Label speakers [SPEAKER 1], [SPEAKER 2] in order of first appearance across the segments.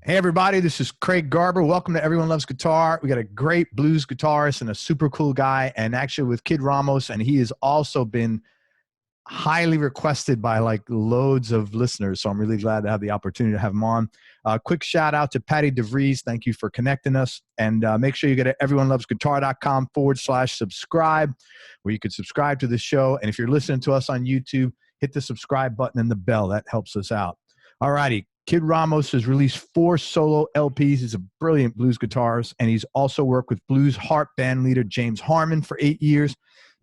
[SPEAKER 1] Hey everybody, this is Craig Garber. Welcome to Everyone Loves Guitar. We got a great blues guitarist and a super cool guy, and actually with Kid Ramos, and he has also been highly requested by like loads of listeners, so I'm really glad to have the opportunity to have him on. Quick shout out to Patty DeVries. Thank you for connecting us, and make sure you go to everyonelovesguitar.com/subscribe, where you can subscribe to the show, and if you're listening to us on YouTube, hit the subscribe button and the bell. That helps us out. All righty. Kid Ramos has released 4 solo LPs. He's a brilliant blues guitarist, and he's also worked with blues harp band leader James Harman for 8 years.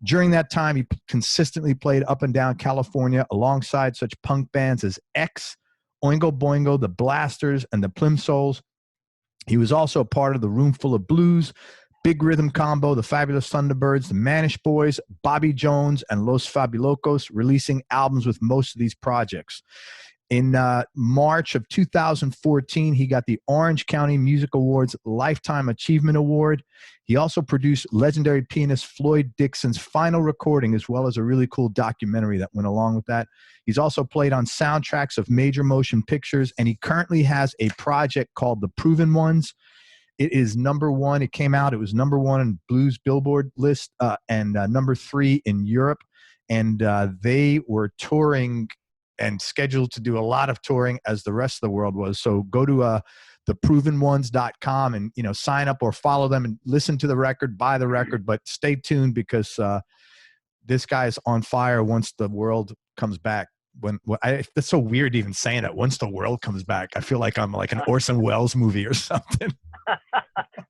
[SPEAKER 1] During that time, he consistently played up and down California alongside such punk bands as X, Oingo Boingo, the Blasters, and the Plimsolls. He was also part of the Roomful of Blues, Big Rhythm Combo, the Fabulous Thunderbirds, the Mannish Boys, Bobby Jones, and Los Fabulocos, releasing albums with most of these projects. In March of 2014, he got the Orange County Music Awards Lifetime Achievement Award. He also produced legendary pianist Floyd Dixon's final recording, as well as a really cool documentary that went along with that. He's also played on soundtracks of major motion pictures, and he currently has a project called The Proven Ones. It is #1. It came out. It was #1 in Blues Billboard list and #3 in Europe. And they were touring and scheduled to do a lot of touring as the rest of the world was. So go to theprovenones.com and sign up or follow them and listen to the record, buy the record, but stay tuned because this guy's on fire once the world comes back. That's so weird even saying that, once the world comes back. I feel like I'm like an Orson Welles movie or something.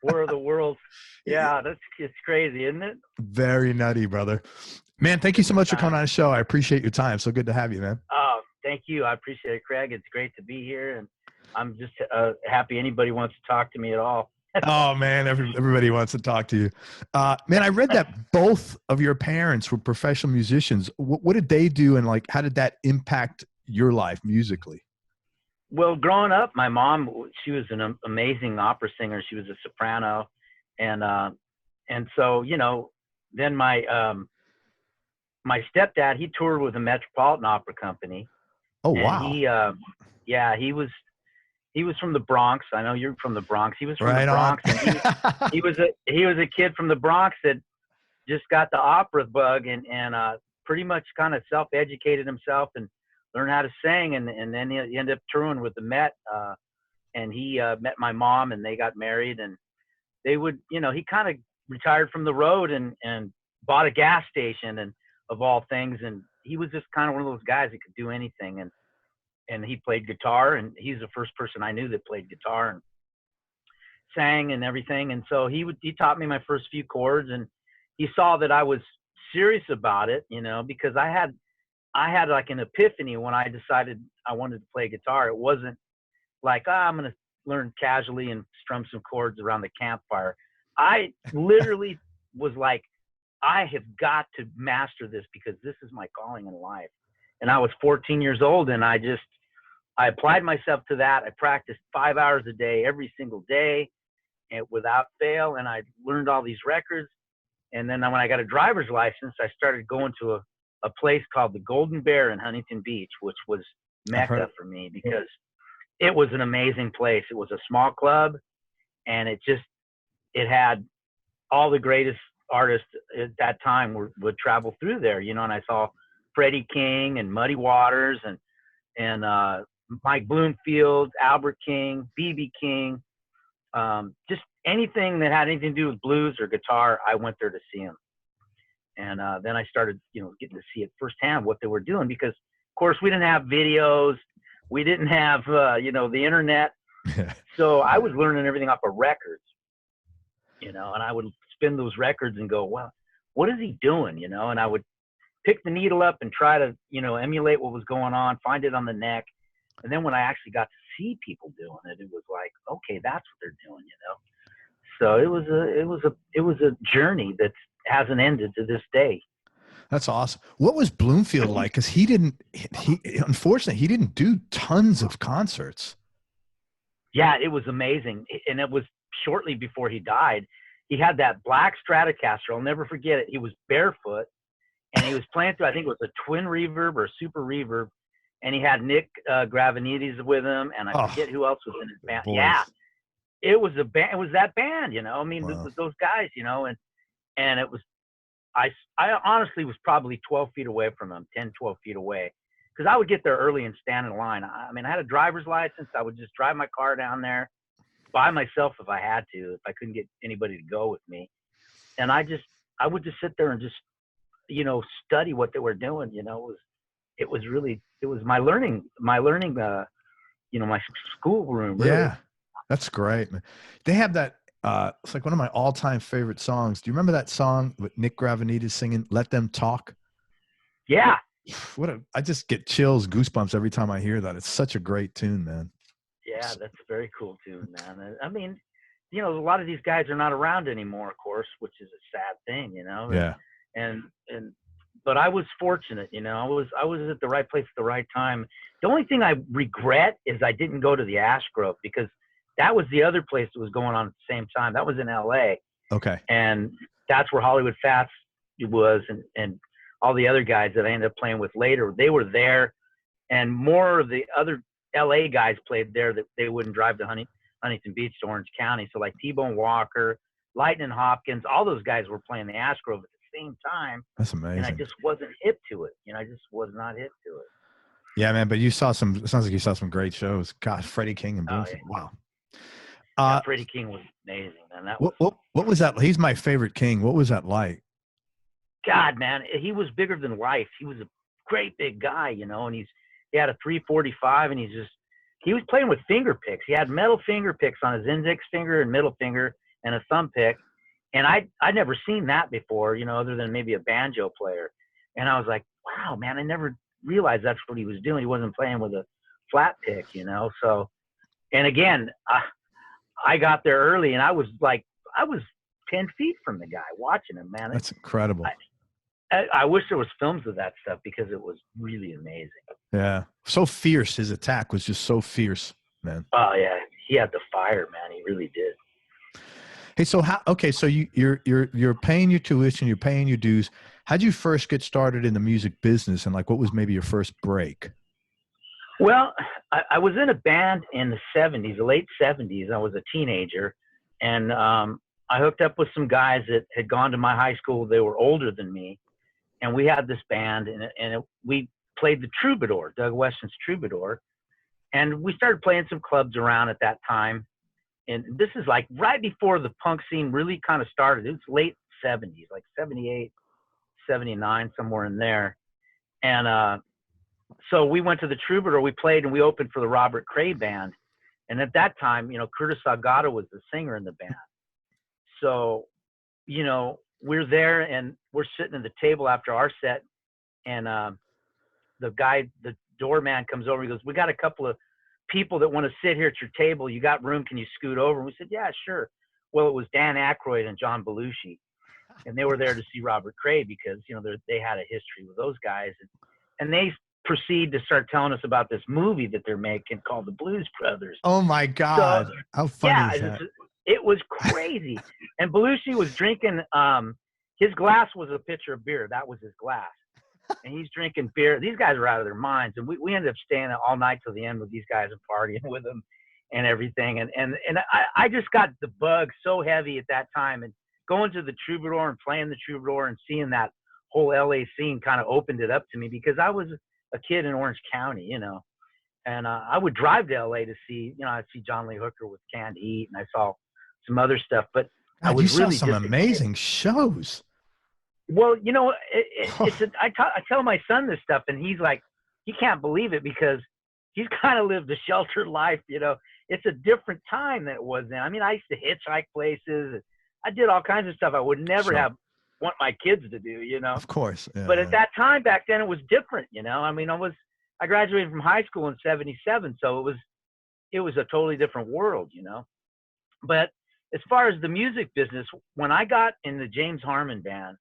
[SPEAKER 2] War of the Worlds. Yeah, it's crazy, isn't it?
[SPEAKER 1] Very nutty, brother. Man, thank you so much for coming on the show. I appreciate your time. So good to have you, man.
[SPEAKER 2] Oh, thank you. I appreciate it, Craig. It's great to be here, and I'm just happy anybody wants to talk to me at all.
[SPEAKER 1] Oh, man, everybody wants to talk to you. Man, I read that both of your parents were professional musicians. What did they do, and like how did that impact your life musically?
[SPEAKER 2] Well, growing up, my mom, she was an amazing opera singer. She was a soprano, and so then my stepdad, he toured with the Metropolitan Opera Company.
[SPEAKER 1] Oh, wow.
[SPEAKER 2] And he was from the Bronx. I know you're from the Bronx. He was from
[SPEAKER 1] the
[SPEAKER 2] Bronx. And he was a kid from the Bronx that just got the opera bug and pretty much kind of self-educated himself and learned how to sing. And then he ended up touring with the Met. And he met my mom, and they got married. And they would, he kind of retired from the road and bought a gas station and of all things. And he was just kind of one of those guys that could do anything. And he played guitar, and he's the first person I knew that played guitar and sang and everything. And so he taught me my first few chords, and he saw that I was serious about it, because I had like an epiphany when I decided I wanted to play guitar. It wasn't like, I'm going to learn casually and strum some chords around the campfire. I literally was like, I have got to master this because this is my calling in life. And I was 14 years old, and I applied myself to that. I practiced 5 hours a day, every single day, and without fail. And I learned all these records. And then when I got a driver's license, I started going to a place called the Golden Bear in Huntington Beach, which was Mecca for me because it was an amazing place. It was a small club, and it had all the greatest artists at that time would travel through there, and I saw Freddie King and Muddy Waters and Mike Bloomfield, Albert King, B.B. King, just anything that had anything to do with blues or guitar, I went there to see him. And then I started, getting to see it firsthand what they were doing because, of course, we didn't have videos. We didn't have, the internet. So I was learning everything off of records, and I would spin those records and go, well, what is he doing? And I would pick the needle up and try to, emulate what was going on, find it on the neck. And then when I actually got to see people doing it, it was like, okay, that's what they're doing, So it was a journey that hasn't ended to this day.
[SPEAKER 1] That's awesome. What was Bloomfield like? Because unfortunately, he didn't do tons of concerts.
[SPEAKER 2] Yeah, it was amazing. And it was shortly before he died. He had that black Stratocaster. I'll never forget it. He was barefoot, and he was playing through, I think it was a twin reverb or a super reverb. and he had Nick Gravenides with him, and I forget who else was in his band.
[SPEAKER 1] Boys.
[SPEAKER 2] Yeah, it was a band. It was that band, you know. I mean,
[SPEAKER 1] Wow.
[SPEAKER 2] those guys, you know, and it was. I honestly was probably 12 feet away from him, 10, 12 feet away, because I would get there early and stand in line. I mean, I had a driver's license. I would just drive my car down there by myself if I had to, if I couldn't get anybody to go with me. And I would just sit there and just, you know, study what they were doing. You know, it was my learning, you know, my schoolroom. Really.
[SPEAKER 1] Yeah, that's great, man. They have that. It's like one of my all-time favorite songs. Do you remember that song with Nick Gravenides singing "Let Them Talk"?
[SPEAKER 2] Yeah.
[SPEAKER 1] I just get chills, goosebumps every time I hear that. It's such a great tune, man.
[SPEAKER 2] Yeah, that's a very cool tune, man. I mean, you know, a lot of these guys are not around anymore, of course, which is a sad thing, you know.
[SPEAKER 1] Yeah.
[SPEAKER 2] But I was fortunate, you know. I was at the right place at the right time. The only thing I regret is I didn't go to the Ash Grove, because that was the other place that was going on at the same time. That was in LA.
[SPEAKER 1] Okay.
[SPEAKER 2] And that's where Hollywood Fats was, and all the other guys that I ended up playing with later, they were there. And more of the other LA guys played there that they wouldn't drive to Huntington Beach to Orange County. So like T-Bone Walker, Lightning Hopkins, all those guys were playing the Ash Grove at the same time.
[SPEAKER 1] That's amazing.
[SPEAKER 2] And I just wasn't hip to it. You know, I just was not hip to it.
[SPEAKER 1] Yeah, man. But it sounds like you saw some great shows. God, Freddie King and Boomsy.
[SPEAKER 2] Yeah.
[SPEAKER 1] Wow.
[SPEAKER 2] Yeah, Freddie King was amazing, man.
[SPEAKER 1] What was that? He's my favorite King. What was that like?
[SPEAKER 2] God, man, he was bigger than life. He was a great big guy, you know, and he had a 345, and he was playing with finger picks. He had metal finger picks on his index finger and middle finger and a thumb pick. And I'd never seen that before, you know, other than maybe a banjo player. And I was like, wow, man, I never realized that's what he was doing. He wasn't playing with a flat pick, you know? So, and again, I got there early, and I was 10 feet from the guy watching him, man.
[SPEAKER 1] That's incredible.
[SPEAKER 2] I wish there was films of that stuff, because it was really amazing. Yeah.
[SPEAKER 1] So fierce. His attack was just so fierce, man.
[SPEAKER 2] Oh yeah. He had the fire, man. He really did.
[SPEAKER 1] Hey, so so you're paying your tuition, you're paying your dues. How'd you first get started in the music business, and like, what was maybe your first break?
[SPEAKER 2] Well, I was in a band in the 70s, the late 70s. I was a teenager, and I hooked up with some guys that had gone to my high school. They were older than me. And we had this band, and we played the Troubadour, Doug Weston's Troubadour. And we started playing some clubs around at that time. And this is like right before the punk scene really kind of started. It was late 70s, like 78, 79, somewhere in there. And so we went to the Troubadour, we played, and we opened for the Robert Cray Band. And at that time, you know, Curtis Salgado was the singer in the band. So, you know, we're there, and we're sitting at the table after our set, and the doorman comes over. He goes, "We got a couple of people that want to sit here at your table. You got room? Can you scoot over?" And we said, "Yeah, sure." Well, it was Dan Aykroyd and John Belushi, and they were there to see Robert Cray, because, you know, they had a history with those guys, and they proceed to start telling us about this movie that they're making called The Blues Brothers.
[SPEAKER 1] Oh my God! So, how funny is that?
[SPEAKER 2] It was crazy. And Belushi was drinking, his glass was a pitcher of beer. That was his glass. And he's drinking beer. These guys are out of their minds. And we ended up staying all night till the end with these guys and partying with them and everything. And I just got the bug so heavy at that time. And going to the Troubadour and playing the Troubadour and seeing that whole LA scene kind of opened it up to me, because I was a kid in Orange County, you know. And I would drive to LA to see, you know, I'd see John Lee Hooker with Canned Heat, and I saw some other stuff, but
[SPEAKER 1] God,
[SPEAKER 2] I was
[SPEAKER 1] you
[SPEAKER 2] really
[SPEAKER 1] saw some amazing shows.
[SPEAKER 2] Well, you know, I tell my son this stuff, and he's like, he can't believe it, because he's kind of lived a sheltered life. You know, it's a different time than it was then. I mean, I used to hitchhike places. I did all kinds of stuff I would never want my kids to do, you know.
[SPEAKER 1] Of course. Yeah,
[SPEAKER 2] but at that time back then, it was different, you know. I mean, I graduated from high school in '77, so it was a totally different world, you know. But as far as the music business, when I got in the James Harman band,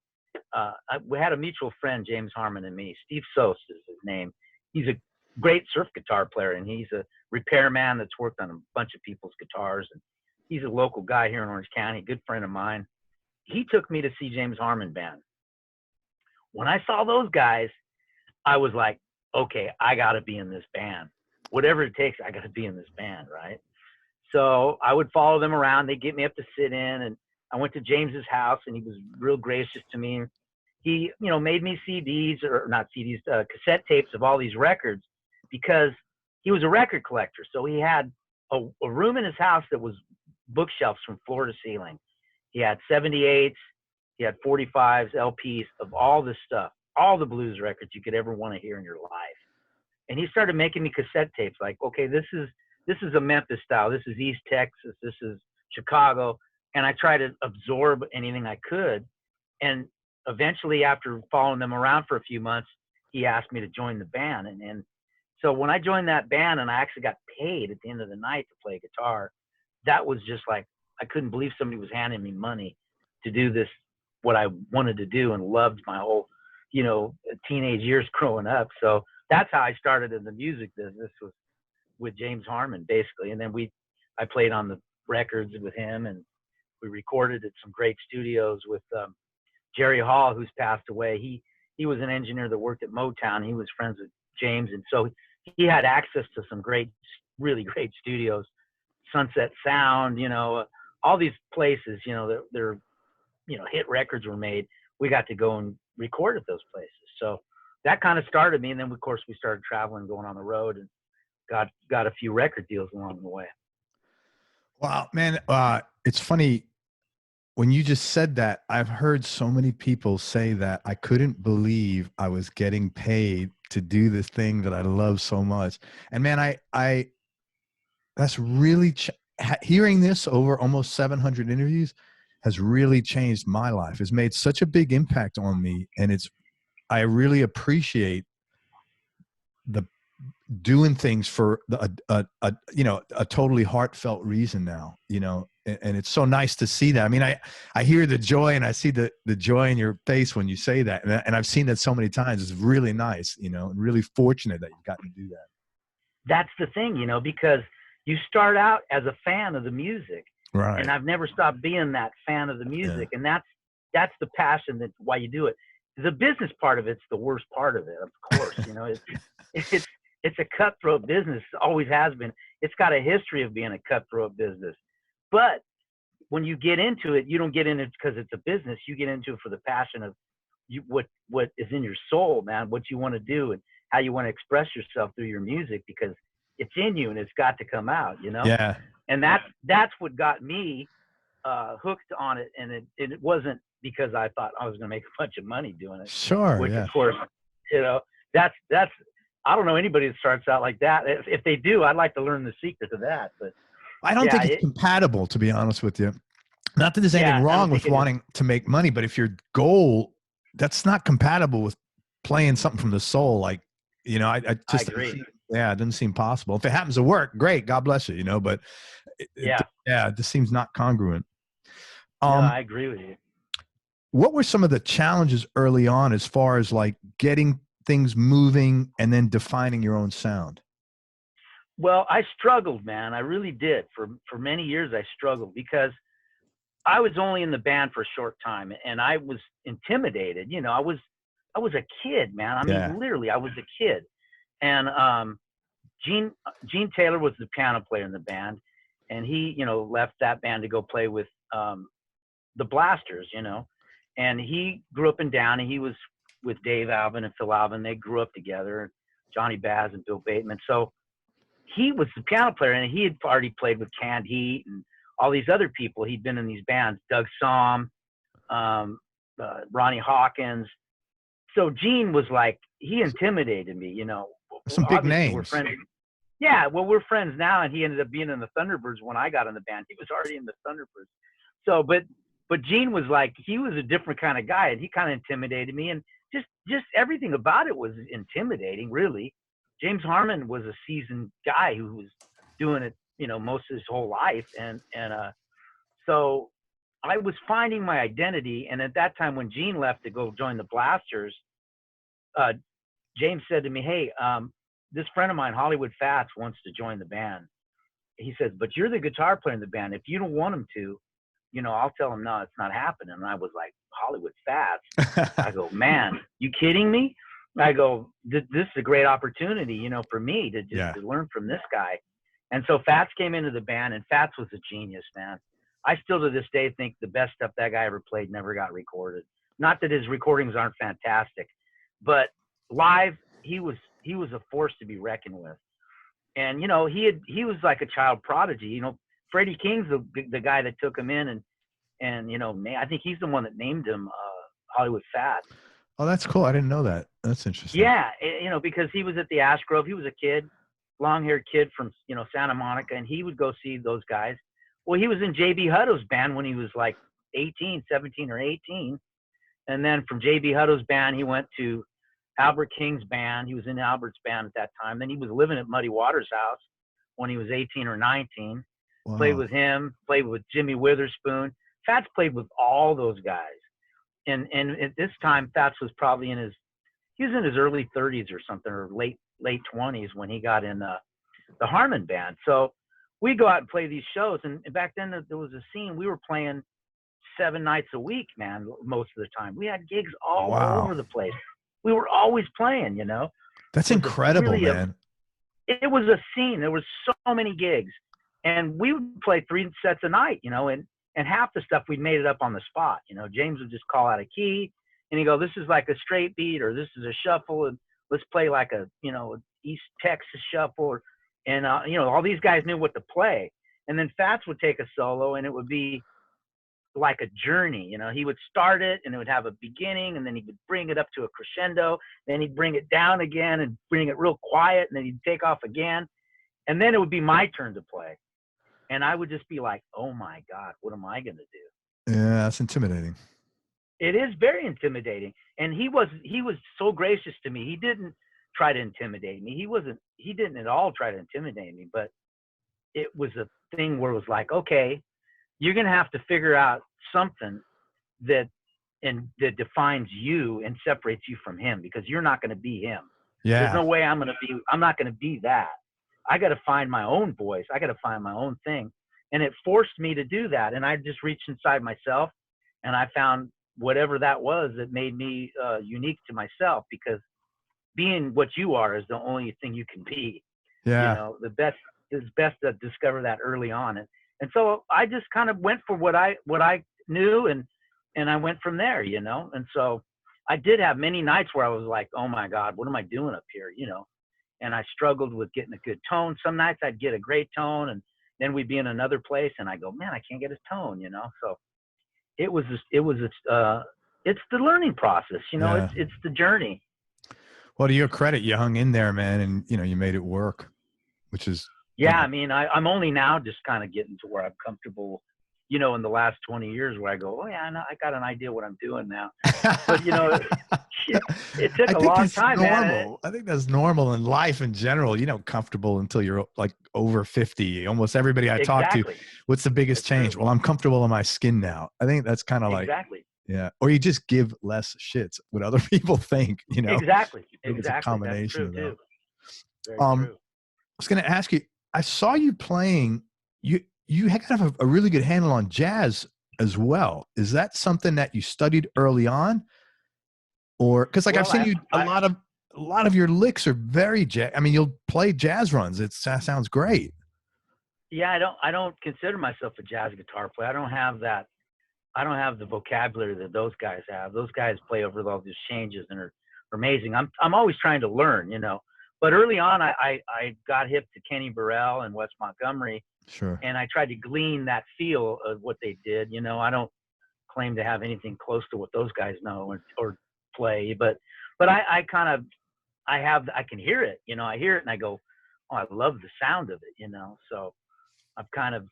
[SPEAKER 2] we had a mutual friend, James Harman and me. Steve Sos is his name. He's a great surf guitar player, and he's a repairman that's worked on a bunch of people's guitars. And he's a local guy here in Orange County, good friend of mine. He took me to see James Harman band. When I saw those guys, I was like, okay, I got to be in this band. Whatever it takes, I got to be in this band, right? So I would follow them around. They'd get me up to sit in, and I went to James's house, and he was real gracious to me. He, made me CDs, or not CDs, cassette tapes of all these records, because he was a record collector. So he had a room in his house that was bookshelves from floor to ceiling. He had 78s, he had 45s, LPs of all this stuff, all the blues records you could ever want to hear in your life. And he started making me cassette tapes, like, okay, this is a Memphis style, this is East Texas, this is Chicago. And I tried to absorb anything I could. And eventually, after following them around for a few months, he asked me to join the band. And so when I joined that band and I actually got paid at the end of the night to play guitar, that was just like, I couldn't believe somebody was handing me money to do this, what I wanted to do and loved my whole, teenage years growing up. So that's how I started in the music business, was with James Harman, basically. And then I played on the records with him, and we recorded at some great studios with Jerry Hall, who's passed away. He was an engineer that worked at Motown. He was friends with James, and so he had access to some really great studios, Sunset Sound, all these places, their hit records were made. We got to go and record at those places. So that kind of started me. And then, of course, we started traveling, going on the road, and got a few record deals along the way.
[SPEAKER 1] Wow, man. It's funny. When you just said that, I've heard so many people say that I couldn't believe I was getting paid to do this thing that I love so much. And man, that's really, hearing this over almost 700 interviews has really changed my life. It's made such a big impact on me. And I really appreciate the doing things for a totally heartfelt reason now, and it's so nice to see that. I mean, I hear the joy, and I see the joy in your face when you say that. And I've seen that so many times. It's really nice, and really fortunate that you've gotten to do that.
[SPEAKER 2] That's the thing, because you start out as a fan of the music,
[SPEAKER 1] right? And
[SPEAKER 2] I've never stopped being that fan of the music. Yeah. And that's the passion. That's why you do it. The business part of it's the worst part of it, of course. It's a cutthroat business. Always has been. It's got a history of being a cutthroat business. But when you get into it, you don't get in it because it's a business. You get into it for the passion of what is in your soul, man, what you want to do and how you want to express yourself through your music, because it's in you and it's got to come out,
[SPEAKER 1] Yeah.
[SPEAKER 2] And that's what got me hooked on it. And it wasn't because I thought I was going to make a bunch of money doing it.
[SPEAKER 1] Sure.
[SPEAKER 2] Which,
[SPEAKER 1] yeah.
[SPEAKER 2] Of course, that's I don't know anybody that starts out like that. If they do, I'd like to learn the secret to that. But
[SPEAKER 1] I don't think it's compatible, to be honest with you. Not that there's anything wrong with wanting to make money, but if your goal, that's not compatible with playing something from the soul. Like, I just
[SPEAKER 2] agree.
[SPEAKER 1] It doesn't seem possible. If it happens to work, great, God bless it, but it just seems not congruent.
[SPEAKER 2] I agree with you.
[SPEAKER 1] What were some of the challenges early on as far as like getting things moving and then defining your own sound?
[SPEAKER 2] Well, I struggled, man. I really did. For many years, I struggled because I was only in the band for a short time, and I was intimidated. I was a kid, man. I mean, literally, I was a kid. And Gene Taylor was the piano player in the band, and he, left that band to go play with the Blasters, and he grew up in Downey. He was with Dave Alvin and Phil Alvin. They grew up together, Johnny Baz and Bill Bateman. So he was the piano player, and he had already played with Canned Heat and all these other people. He'd been in these bands, Doug Somm, Ronnie Hawkins. So Gene was like, he intimidated me,
[SPEAKER 1] Some big names.
[SPEAKER 2] We're friends. Yeah, well, we're friends now, and he ended up being in the Thunderbirds when I got in the band. He was already in the Thunderbirds. So, but Gene was like, he was a different kind of guy, and he kind of intimidated me, and just everything about it was intimidating, really. James Harman was a seasoned guy who was doing it, most of his whole life, and so I was finding my identity. And at that time, when Gene left to go join the Blasters, James said to me, "Hey, this friend of mine, Hollywood Fats, wants to join the band." He says, "But you're the guitar player in the band. If you don't want him to, I'll tell him, no, it's not happening." And I was like, Hollywood Fats? I go, man, you kidding me? I go, this is a great opportunity, you know, for me to just to learn from this guy. And so Fats came into the band, and Fats was a genius, man. I still to this day think the best stuff that guy ever played never got recorded. Not that his recordings aren't fantastic, but live, he was a force to be reckoned with. And, you know, he was like a child prodigy. You know, Freddie King's the guy that took him in, and you know, I think he's the one that named him Hollywood Fat.
[SPEAKER 1] Oh, that's cool. I didn't know that. That's interesting.
[SPEAKER 2] Yeah, you know, because he was at the Ash Grove. He was a kid, long-haired kid from, you know, Santa Monica, and he would go see those guys. Well, he was in J.B. Hutto's band when he was like 17 or 18. And then from J.B. Hutto's band, he went to Albert King's band. He was in Albert's band at that time. Then he was living at Muddy Waters' house when he was 18 or 19. Wow. Played with him, played with Jimmy Witherspoon. Fats played with all those guys. And at this time, Fats was probably he was in his early 30s or something, or late 20s when he got in the Harman band. So we go out and play these shows. And back then there was a scene. We were playing 7 nights a week, man, most of the time. We had gigs all over the place. We were always playing, you know.
[SPEAKER 1] That's incredible, man.
[SPEAKER 2] It was a scene. There was so many gigs. And we would play 3 sets a night, you know, and half the stuff we made it up on the spot. You know, James would just call out a key and he'd go, this is like a straight beat, or this is a shuffle, and let's play like a, you know, East Texas shuffle. And, you know, all these guys knew what to play. And then Fats would take a solo, and it would be like a journey. You know, he would start it and it would have a beginning, and then he would bring it up to a crescendo. Then he'd bring it down again and bring it real quiet, and then he'd take off again. And then it would be my turn to play. And I would just be like, oh my God, what am I going to do?
[SPEAKER 1] Yeah, that's intimidating.
[SPEAKER 2] It is very intimidating. And he was so gracious to me. He didn't try to intimidate me. He didn't at all try to intimidate me, but it was a thing where it was like, okay, you're going to have to figure out something that defines you and separates you from him, because you're not going to be him.
[SPEAKER 1] Yeah.
[SPEAKER 2] There's no way I'm not going to be that. I got to find my own voice. I got to find my own thing. And it forced me to do that. And I just reached inside myself, and I found whatever that was that made me unique to myself, because being what you are is the only thing you can be.
[SPEAKER 1] Yeah.
[SPEAKER 2] You know, it's best to discover that early on. And so I just kind of went for what I knew, and I went from there, you know? And so I did have many nights where I was like, oh my God, what am I doing up here? You know? And I struggled with getting a good tone. Some nights I'd get a great tone, and then we'd be in another place and I go, man, I can't get a tone, you know? So it's the learning process, you know. Yeah. It's the journey.
[SPEAKER 1] Well, to your credit, you hung in there, man, and you know, you made it work, which is,
[SPEAKER 2] yeah. I mean, I'm only now just kind of getting to where I'm comfortable, you know, in the last 20 years, where I go, oh yeah, I got an idea what I'm doing now. But you know, it took a long time, man.
[SPEAKER 1] I think that's normal in life in general. You know, comfortable until you're like over 50. Almost everybody I talk to, what's the biggest change? Well, I'm comfortable in my skin now. I think that's kind of like, yeah. Or you just give less shits what other people think, you know?
[SPEAKER 2] Exactly.
[SPEAKER 1] It's a combination of that.
[SPEAKER 2] Very true.
[SPEAKER 1] I was going to ask you, I saw you playing, you had kind of a really good handle on jazz as well. Is that something that you studied early on? Or, cause like I've seen you, a lot of your licks are very jazz. I mean, you'll play jazz runs. That sounds great.
[SPEAKER 2] Yeah. I don't consider myself a jazz guitar player. I don't have the vocabulary that those guys have. Those guys play over all these changes and are amazing. I'm always trying to learn, you know. But early on, I got hip to Kenny Burrell and Wes Montgomery.
[SPEAKER 1] Sure.
[SPEAKER 2] And I tried to glean that feel of what they did. You know, I don't claim to have anything close to what those guys know or play, but I can hear it. You know, I hear it and I go, oh, I love the sound of it. You know, so I've kind of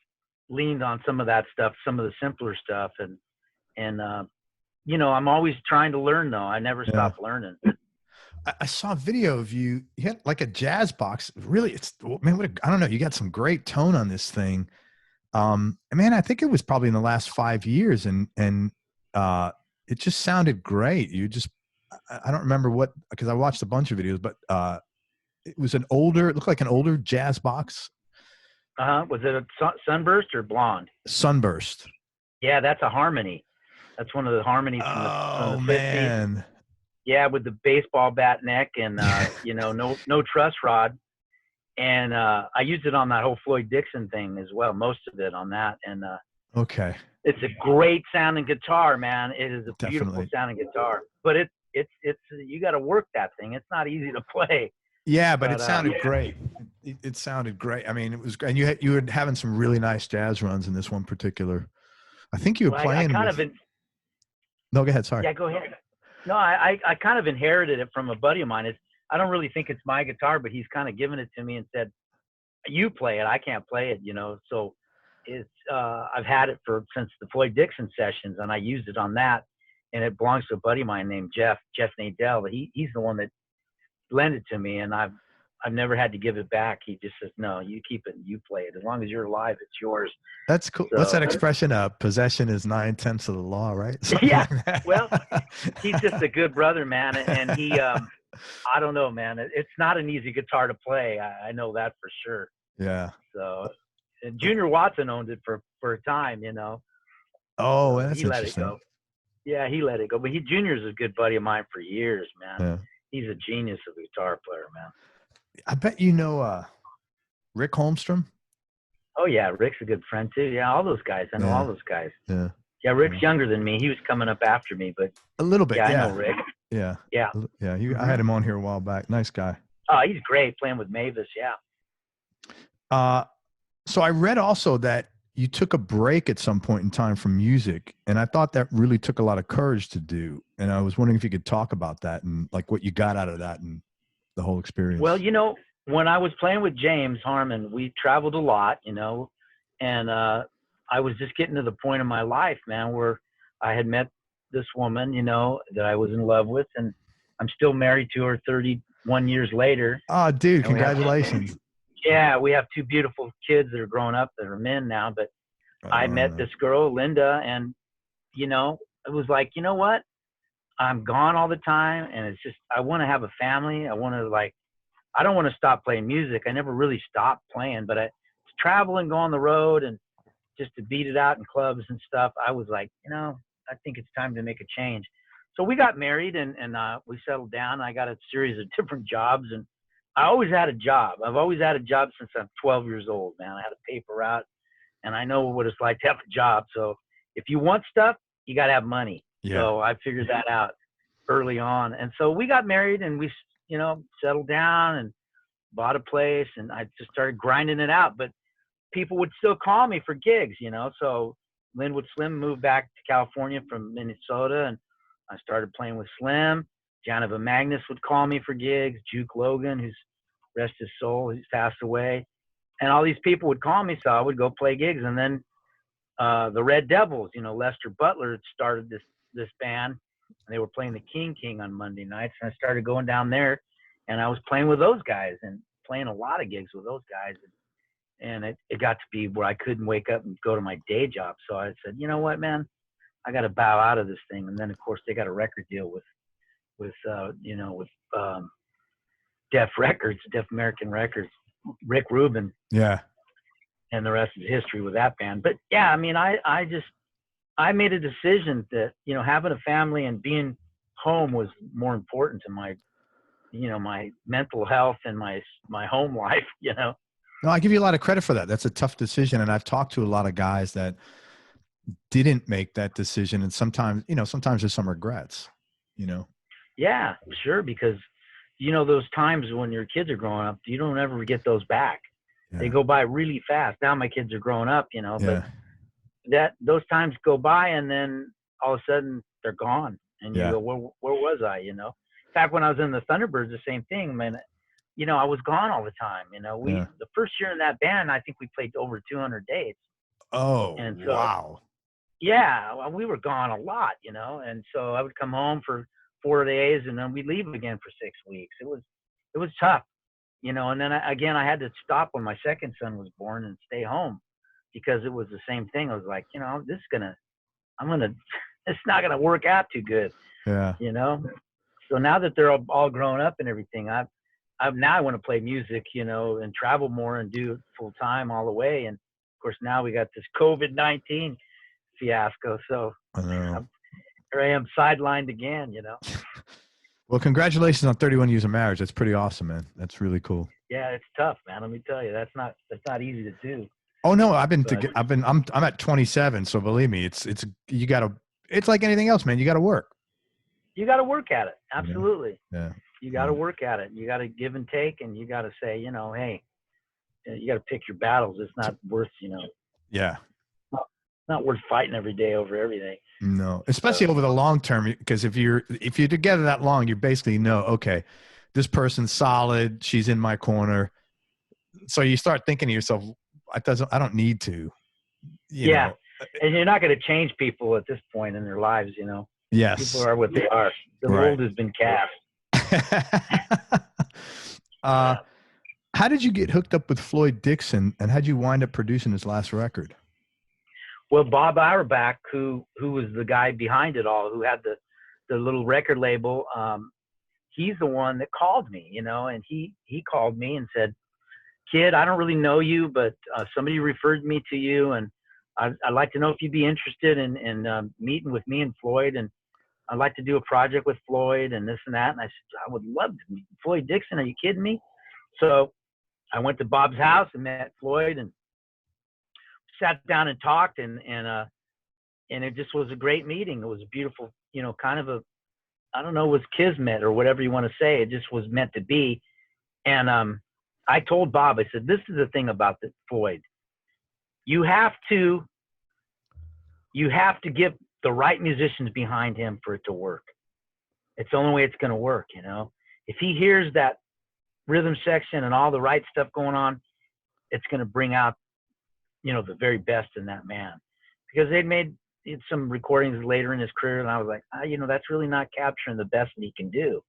[SPEAKER 2] leaned on some of that stuff, some of the simpler stuff, and you know, I'm always trying to learn though. I never stop learning.
[SPEAKER 1] I saw a video of you. You had like a jazz box. Really, man, I don't know. You got some great tone on this thing. Man, I think it was probably in the last 5 years, and it just sounded great. I don't remember what, because I watched a bunch of videos, but it looked like an older jazz box.
[SPEAKER 2] Was it a Sunburst or Blonde?
[SPEAKER 1] Sunburst.
[SPEAKER 2] Yeah, that's a harmony. That's one of the harmonies from the 50s.
[SPEAKER 1] Man.
[SPEAKER 2] Yeah, with the baseball bat neck and you know, no truss rod. And I used it on that whole Floyd Dixon thing as well, most of it on that. And
[SPEAKER 1] Okay.
[SPEAKER 2] it's a great sounding guitar, man. It is a beautiful
[SPEAKER 1] Definitely.
[SPEAKER 2] sounding guitar. But it's you got to work that thing. It's not easy to play.
[SPEAKER 1] Yeah, but it
[SPEAKER 2] But,
[SPEAKER 1] sounded
[SPEAKER 2] yeah.
[SPEAKER 1] great. It sounded great. I mean, it was, and you were having some really nice jazz runs in this one particular. I think you were
[SPEAKER 2] Well,
[SPEAKER 1] playing with. No, go ahead. Sorry.
[SPEAKER 2] Yeah, go ahead. No, I kind of inherited it from a buddy of mine. I don't really think it's my guitar, but he's kind of given it to me and said, "You play it. I can't play it." You know, so it's I've had it since the Floyd Dixon sessions, and I used it on that, and it belongs to a buddy of mine named Jeff Nadell. He's the one that lent it to me, and I've never had to give it back. He just says, "No, you keep it and you play it. As long as you're alive, it's yours."
[SPEAKER 1] That's cool.
[SPEAKER 2] So,
[SPEAKER 1] What's that expression? Possession is 9/10 of the law, right? Something
[SPEAKER 2] yeah.
[SPEAKER 1] like that.
[SPEAKER 2] Well, he's just a good brother, man, and he I don't know, man. It's not an easy guitar to play. I know that for sure.
[SPEAKER 1] Yeah.
[SPEAKER 2] So, and Junior Watson owned it for a time, you know.
[SPEAKER 1] Oh,
[SPEAKER 2] So
[SPEAKER 1] that's
[SPEAKER 2] he let it
[SPEAKER 1] interesting.
[SPEAKER 2] go. Yeah, he let it go. But Junior's a good buddy of mine for years, man.
[SPEAKER 1] Yeah.
[SPEAKER 2] He's a genius of a guitar player, man.
[SPEAKER 1] I bet you know Rick Holmstrom.
[SPEAKER 2] Oh yeah, Rick's a good friend too. Yeah, all those guys. I know all those guys.
[SPEAKER 1] Yeah.
[SPEAKER 2] Yeah, Rick's younger than me. He was coming up after me, but
[SPEAKER 1] A little bit.
[SPEAKER 2] yeah,
[SPEAKER 1] Yeah.
[SPEAKER 2] I know Rick.
[SPEAKER 1] Yeah.
[SPEAKER 2] Yeah.
[SPEAKER 1] Yeah. I had him on here a while back. Nice guy.
[SPEAKER 2] Oh, he's great playing with Mavis. Yeah.
[SPEAKER 1] So I read also that you took a break at some point in time from music, and I thought that really took a lot of courage to do. And I was wondering if you could talk about that and like what you got out of that and the whole experience.
[SPEAKER 2] Well, you know, when I was playing with James Harman, we traveled a lot, you know, and I was just getting to the point in my life, man, where I had met this woman, you know, that I was in love with, and I'm still married to her 31 years later.
[SPEAKER 1] Oh, dude, congratulations.
[SPEAKER 2] Yeah, we have two beautiful kids that are growing up that are men now, but I met this girl, Linda, and, you know, it was like, you know what? I'm gone all the time, and it's just, I want to have a family. I want to, like, I don't want to stop playing music. I never really stopped playing, but to travel and go on the road and just to beat it out in clubs and stuff, I was like, you know, I think it's time to make a change. So we got married and we settled down. I got a series of different jobs, and I always had a job. I've always had a job since I'm 12 years old, man. I had a paper route, and I know what it's like to have a job. So if you want stuff, you got to have money.
[SPEAKER 1] Yeah.
[SPEAKER 2] So I figured that out early on. And so we got married, and we, you know, settled down and bought a place, and I just started grinding it out. But people would still call me for gigs, you know. So Linwood Slim moved back to California from Minnesota, and I started playing with Slim. Janova Magnus would call me for gigs. Juke Logan, who's rest his soul, he's passed away. And all these people would call me, so I would go play gigs. And then the Red Devils, you know, Lester Butler had started this band, and they were playing the King on Monday nights. And I started going down there, and I was playing with those guys and playing a lot of gigs with those guys. And it got to be where I couldn't wake up and go to my day job. So I said, you know what, man, I got to bow out of this thing. And then, of course, they got a record deal with Def American Records, Rick Rubin.
[SPEAKER 1] Yeah.
[SPEAKER 2] And the rest is history with that band. But yeah, I mean, I made a decision that, you know, having a family and being home was more important to my, you know, my mental health and my home life, you know.
[SPEAKER 1] No, I give you a lot of credit for that. That's a tough decision. And I've talked to a lot of guys that didn't make that decision. And sometimes there's some regrets, you know?
[SPEAKER 2] Yeah, sure. Because, you know, those times when your kids are growing up, you don't ever get those back. Yeah. They go by really fast. Now my kids are growing up, you know, but those times go by, and then all of a sudden they're gone. And you go, where was I, you know? In fact, when I was in the Thunderbirds, the same thing, man. You know, I was gone all the time. You know, the first year in that band, I think we played over 200 dates.
[SPEAKER 1] Oh, and so, wow.
[SPEAKER 2] Yeah, we were gone a lot, you know. And so I would come home for 4 days, and then we'd leave again for 6 weeks. It was tough, you know. And then I had to stop when my second son was born and stay home, because it was the same thing. I was like, you know, it's not gonna work out too good.
[SPEAKER 1] Yeah.
[SPEAKER 2] You know. So now that they're all grown up and everything, now I want to play music, you know, and travel more and do it full time all the way. And of course, now we got this COVID-19 fiasco. So
[SPEAKER 1] I know.
[SPEAKER 2] here I am sidelined again, you know.
[SPEAKER 1] Well, congratulations on 31 years of marriage. That's pretty awesome, man. That's really cool.
[SPEAKER 2] Yeah, it's tough, man. Let me tell you, that's not easy to do.
[SPEAKER 1] Oh no,
[SPEAKER 2] But
[SPEAKER 1] I'm at 27, so believe me, it's like anything else, man. You got to work.
[SPEAKER 2] you got to work at it. Absolutely.
[SPEAKER 1] Yeah.
[SPEAKER 2] You got to work at it. You got to give and take, and you got to say, hey, you got to pick your battles. It's not worth,
[SPEAKER 1] Yeah.
[SPEAKER 2] not worth fighting every day over everything.
[SPEAKER 1] No, especially over the long term, because if you're together that long, you basically know, okay, this person's solid. She's in my corner. So you start thinking to yourself, I don't need to. You know.
[SPEAKER 2] And you're not going to change people at this point in their lives.
[SPEAKER 1] Yes.
[SPEAKER 2] People are what they are. The mold has been cast.
[SPEAKER 1] How did you get hooked up with Floyd Dixon, and how'd you wind up producing his last record?
[SPEAKER 2] Well, Bob Auerbach, who was the guy behind it all, who had the little record label, he's the one that called me, and he called me and said, "Kid, I don't really know you, but somebody referred me to you, and I'd like to know if you'd be interested in meeting with me and Floyd, and I'd like to do a project with Floyd and this and that." And I said, "I would love to meet Floyd Dixon. Are you kidding me?" So I went to Bob's house and met Floyd and sat down and talked, and it just was a great meeting. It was a beautiful, kind of I don't know, it was kismet or whatever you want to say. It just was meant to be. And I told Bob, I said, "This is the thing about the Floyd. You have to get the right musicians behind him for it to work. It's the only way it's going to work, If he hears that rhythm section and all the right stuff going on, it's going to bring out, the very best in that man." Because they'd made some recordings later in his career, and I was like, that's really not capturing the best that he can do.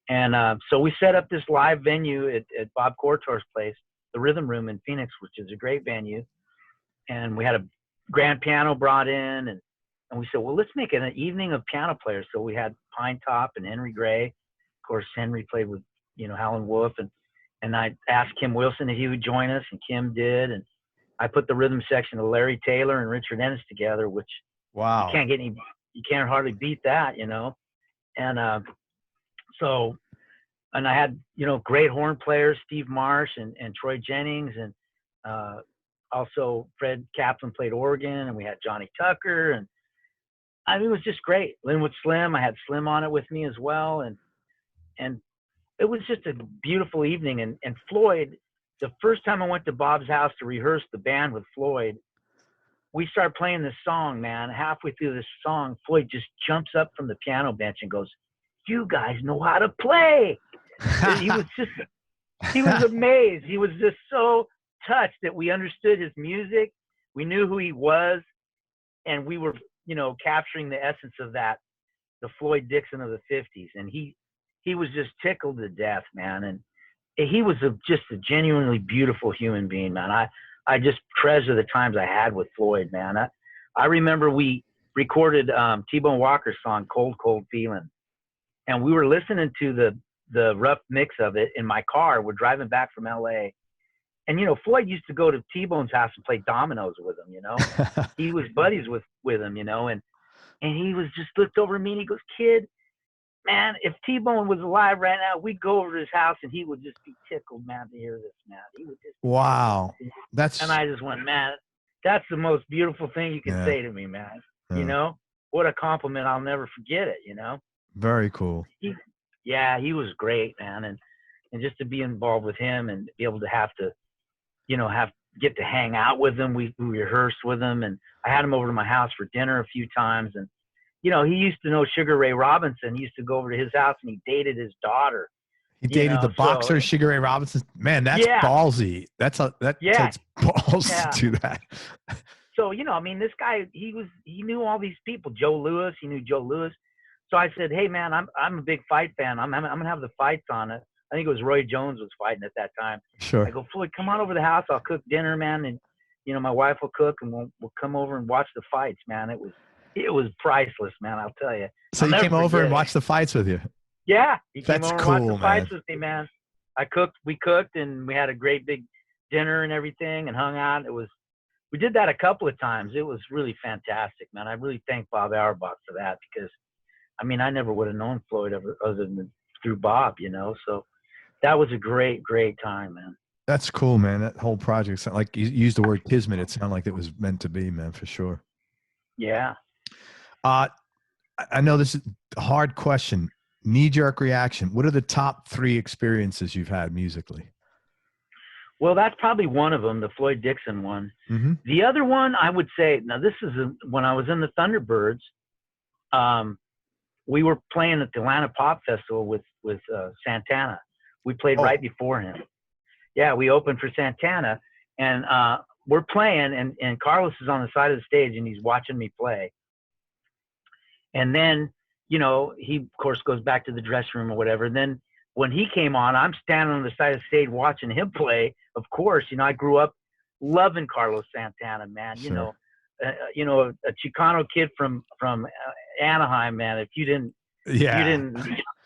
[SPEAKER 2] And so we set up this live venue at Bob Cortor's place, the Rhythm Room in Phoenix, which is a great venue. And we had a grand piano brought in, and we said, well, let's make it an evening of piano players. So we had Pine Top and Henry Gray. Of course, Henry played with, Howlin' Wolf, and I asked Kim Wilson if he would join us, and Kim did. And I put the rhythm section of Larry Taylor and Richard Ennis together, which
[SPEAKER 1] wow,
[SPEAKER 2] you can't hardly beat that, And so, and I had, great horn players, Steve Marsh and Troy Jennings, and also Fred Kaplan played organ, and we had Johnny Tucker, and I mean, it was just great. Linwood Slim, I had Slim on it with me as well, and it was just a beautiful evening. And Floyd, the first time I went to Bob's house to rehearse the band with Floyd, we started playing this song, man. Halfway through this song, Floyd just jumps up from the piano bench and goes, "You guys know how to play." He was amazed. He was just so touched that we understood his music. We knew who he was, and we were, capturing the essence of that, the Floyd Dixon of the 50s. And he was just tickled to death, man. And he was just a genuinely beautiful human being, man. I just treasure the times I had with Floyd, man. I remember we recorded T-Bone Walker's song, Cold, Cold Feeling. And we were listening to the rough mix of it in my car. We're driving back from LA. And, Floyd used to go to T-Bone's house and play dominoes with him, He was buddies with him, and he was just looked over at me and he goes, "Kid, man, if T-Bone was alive right now, we'd go over to his house and he would just be tickled, man, to hear this, man." He would just,
[SPEAKER 1] wow.
[SPEAKER 2] And I just went, man, that's the most beautiful thing you can say to me, man.
[SPEAKER 1] Yeah.
[SPEAKER 2] What a compliment. I'll never forget it,
[SPEAKER 1] Very cool.
[SPEAKER 2] He was great, man. And just to be involved with him and be able to get to hang out with him. We rehearsed with him, and I had him over to my house for dinner a few times. And, he used to know Sugar Ray Robinson. He used to go over to his house and he dated his daughter.
[SPEAKER 1] He dated the boxer, Sugar Ray Robinson. Man, that's ballsy. That takes balls to do that.
[SPEAKER 2] So, this guy, he knew all these people. Joe Lewis, he knew Joe Lewis. So I said, "Hey, man, I'm a big fight fan. I'm gonna have the fights on it." I think it was Roy Jones was fighting at that time.
[SPEAKER 1] Sure.
[SPEAKER 2] I go, "Floyd, come on over to the house. I'll cook dinner, man, and my wife will cook, and we'll come over and watch the fights, man." It was priceless, man. I'll tell you.
[SPEAKER 1] So you came over and watched the fights with you?
[SPEAKER 2] Yeah, he came
[SPEAKER 1] That's
[SPEAKER 2] over
[SPEAKER 1] cool,
[SPEAKER 2] and watched the fights
[SPEAKER 1] man.
[SPEAKER 2] with me, man. We cooked, and we had a great big dinner and everything, and hung out. We did that a couple of times. It was really fantastic, man. I really thank Bob Auerbach for that, because I mean, I never would have known Floyd ever other than through Bob, you know. So that was a great, great time, man.
[SPEAKER 1] That's cool, man. That whole project, like you used the word kismet. It sounded like it was meant to be, man, for sure.
[SPEAKER 2] Yeah.
[SPEAKER 1] I know this is a hard question. Knee-jerk reaction. What are the top 3 experiences you've had musically?
[SPEAKER 2] Well, that's probably one of them, the Floyd Dixon one.
[SPEAKER 1] Mm-hmm.
[SPEAKER 2] The other one, I would say, now this is when I was in the Thunderbirds. We were playing at the Atlanta Pop Festival with Santana. We played right before him. Yeah, we opened for Santana, and we're playing, and Carlos is on the side of the stage, and he's watching me play. And then, you know, he, of course, goes back to the dressing room or whatever. And then when he came on, I'm standing on the side of the stage watching him play. Of course, you know, I grew up loving Carlos Santana, man.
[SPEAKER 1] Sure.
[SPEAKER 2] You know, a Chicano kid from Anaheim, man. If you didn't